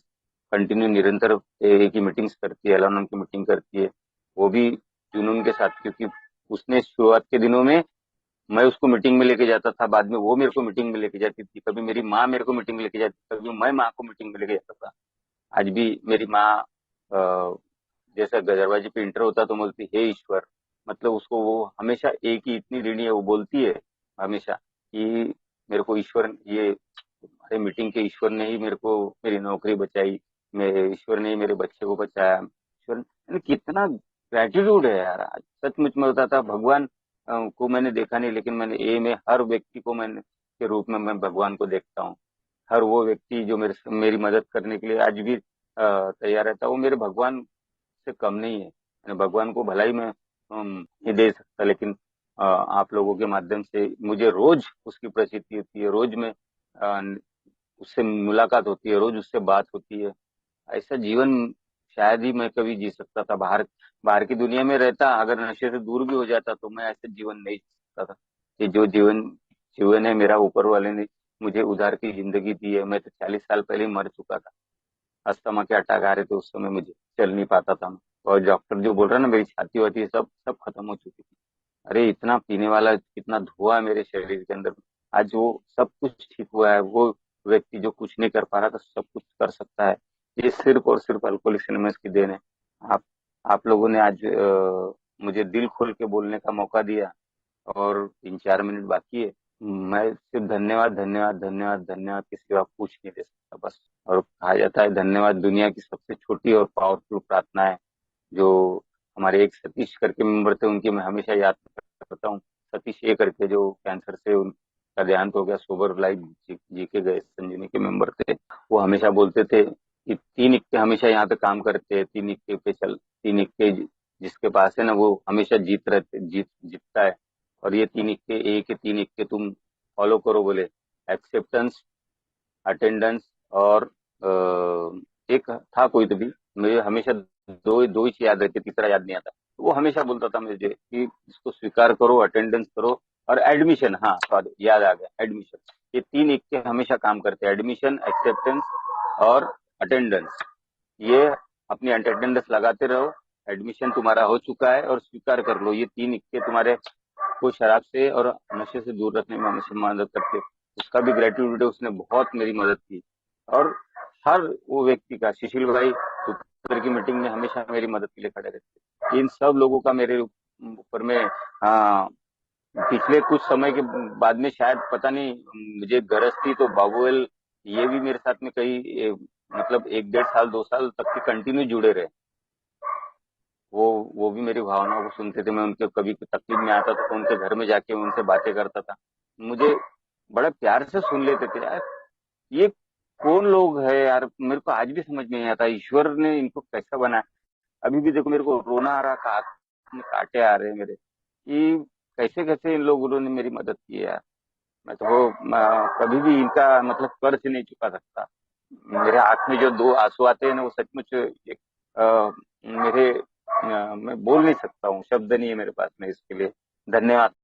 कंटिन्यू निरंतर ए की मीटिंग्स करती है, एलान की मीटिंग करती है, वो भी जुनून के साथ, क्योंकि उसने शुरुआत के दिनों में मैं उसको मीटिंग में लेके जाता था, बाद में वो मेरे को मीटिंग में लेके जाती थी, कभी मेरी माँ मेरे को मीटिंग में लेके जाती थी, कभी मैं माँ को मीटिंग में लेके जाता था। आज भी मेरी माँ जैसा दरवाजे पे इंटर होता तो बोलती हे ईश्वर, मतलब उसको वो हमेशा एक ही इतनी ऋणी है, वो बोलती है हमेशा कि मेरे को ईश्वर, ये हमारे मीटिंग के ईश्वर ने ही मेरे को मेरी नौकरी बचाई, मेरे ईश्वर ने ही मेरे बच्चे को बचाया। ईश्वर यानी कितना ग्रेटिट्यूड है यार। आज सचमुच में होता था भगवान को मैंने देखा नहीं, लेकिन मैंने ए में हर व्यक्ति को मैंने के रूप में मैं भगवान को देखता हूँ। हर वो व्यक्ति जो मेरी मदद करने के लिए आज भी तैयार रहता है, वो मेरे भगवान से कम नहीं है। मैंने भगवान को भलाई में नहीं दे सकता, लेकिन आप लोगों के माध्यम से मुझे रोज उसकी प्रचिति होती है, रोज मैं अ, उससे मुलाकात होती है, रोज उससे बात होती है। ऐसा जीवन शायद ही मैं कभी जी सकता था। बाहर बाहर की दुनिया में रहता, अगर नशे से दूर भी हो जाता तो मैं ऐसे जीवन नहीं जी सकता था। ये जो जीवन जीवन है मेरा, ऊपर वाले ने मुझे उधार की जिंदगी दी है। मैं तो 40 साल पहले ही मर चुका था, अस्थमा के अटैक आ रहे थे उस समय, मुझे चल नहीं पाता था मैं। और डॉक्टर जो बोल रहा है ना, मेरी छाती वाती सब सब खत्म हो चुकी थी। अरे इतना पीने वाला कितना धुआं है मेरे शरीर के अंदर। आज वो सब कुछ ठीक हुआ है। वो व्यक्ति जो कुछ नहीं कर पा रहा था सब कुछ कर सकता है। ये सिर्फ और सिर्फ अल्कोहलिक एनोनिमस की देन है। आप आप लोगों ने आज मुझे दिल खोल के बोलने का मौका दिया। और 3-4 मिनट बाकी है। मैं सिर्फ धन्यवाद धन्यवाद धन्यवाद धन्यवाद के सिवा कुछ नहीं दे सकता बस। और कहा जाता है धन्यवाद दुनिया की सबसे छोटी और पावरफुल प्रार्थना है। जो हमारे एक सतीश करके मेंबर थे, उनकी मैं हमेशा याद करता हूँ। सतीश ए करके, जो कैंसर से उनका देहांत हो गया, सोबर लाइफ जी के गए, संजीवनी के मेंबर थे। वो हमेशा बोलते थे कि 3 इक्के हमेशा यहाँ पे काम करते हैं, 3 इक्के पे चल, 3 इक्के जिसके पास है ना वो हमेशा जीतता है। और ये 3 इक्के, एक के 3 इक्के तुम फॉलो करो बोले। एक्सेप्टेंस, अटेंडेंस और एक था कोई तो भी, मुझे हमेशा दो दो ही चीज याद रहती, तीसरा याद नहीं आता। तो वो हमेशा बोलता था मुझे कि इसको स्वीकार करो, अटेंडेंस करो और एडमिशन। हाँ सॉरी, याद आ गया, एडमिशन। ये 3 इक्के हमेशा काम करते हैं, एडमिशन, एक्सेप्टेंस और अटेंडेंस। ये अपनी अटेंडेंस लगाते रहो। एडमिशन तुम्हारा हो चुका है और स्वीकार कर लो, ये 3 इक्के तुम्हारे को शराब से और नशे से दूर रखने में हमेशा मदद करते। उसका भी ग्रेटिट्यूड है, उसने बहुत मेरी मदद की। और हर वो व्यक्ति का, सुशील भाई दोपहर की मीटिंग में हमेशा मेरी मदद के लिए खड़े रहते। इन सब लोगों का मेरे ऊपर में पिछले कुछ समय के बाद में शायद पता नहीं, मुझे गरज थी तो बाबूएल ये भी मेरे साथ में कई मतलब 1-1.5 साल 2 साल तक के कंटिन्यू जुड़े रहे। वो वो भी मेरी भावनाओं को सुनते थे। मैं उनके कभी तकलीफ में आता था तो उनके घर में जाके उनसे बातें करता था। मुझे बड़ा प्यार से सुन लेते थे यार। ये कौन लोग है यार, मेरे को आज भी समझ में नहीं आता ईश्वर ने इनको कैसा बनाया। अभी भी देखो मेरे को रोना आ रहा था, आंख में कांटे आ रहे हैं मेरे कि कैसे कैसे इन लोगों ने मेरी मदद की है यार। मैं तो कभी भी इनका मतलब कर्ज नहीं चुका सकता। मेरे आंख में जो 2 आंसू आते हैं ना, वो सचमुच एक मेरे मैं बोल नहीं सकता हूँ, शब्द नहीं है मेरे पास में इसके लिए। धन्यवाद।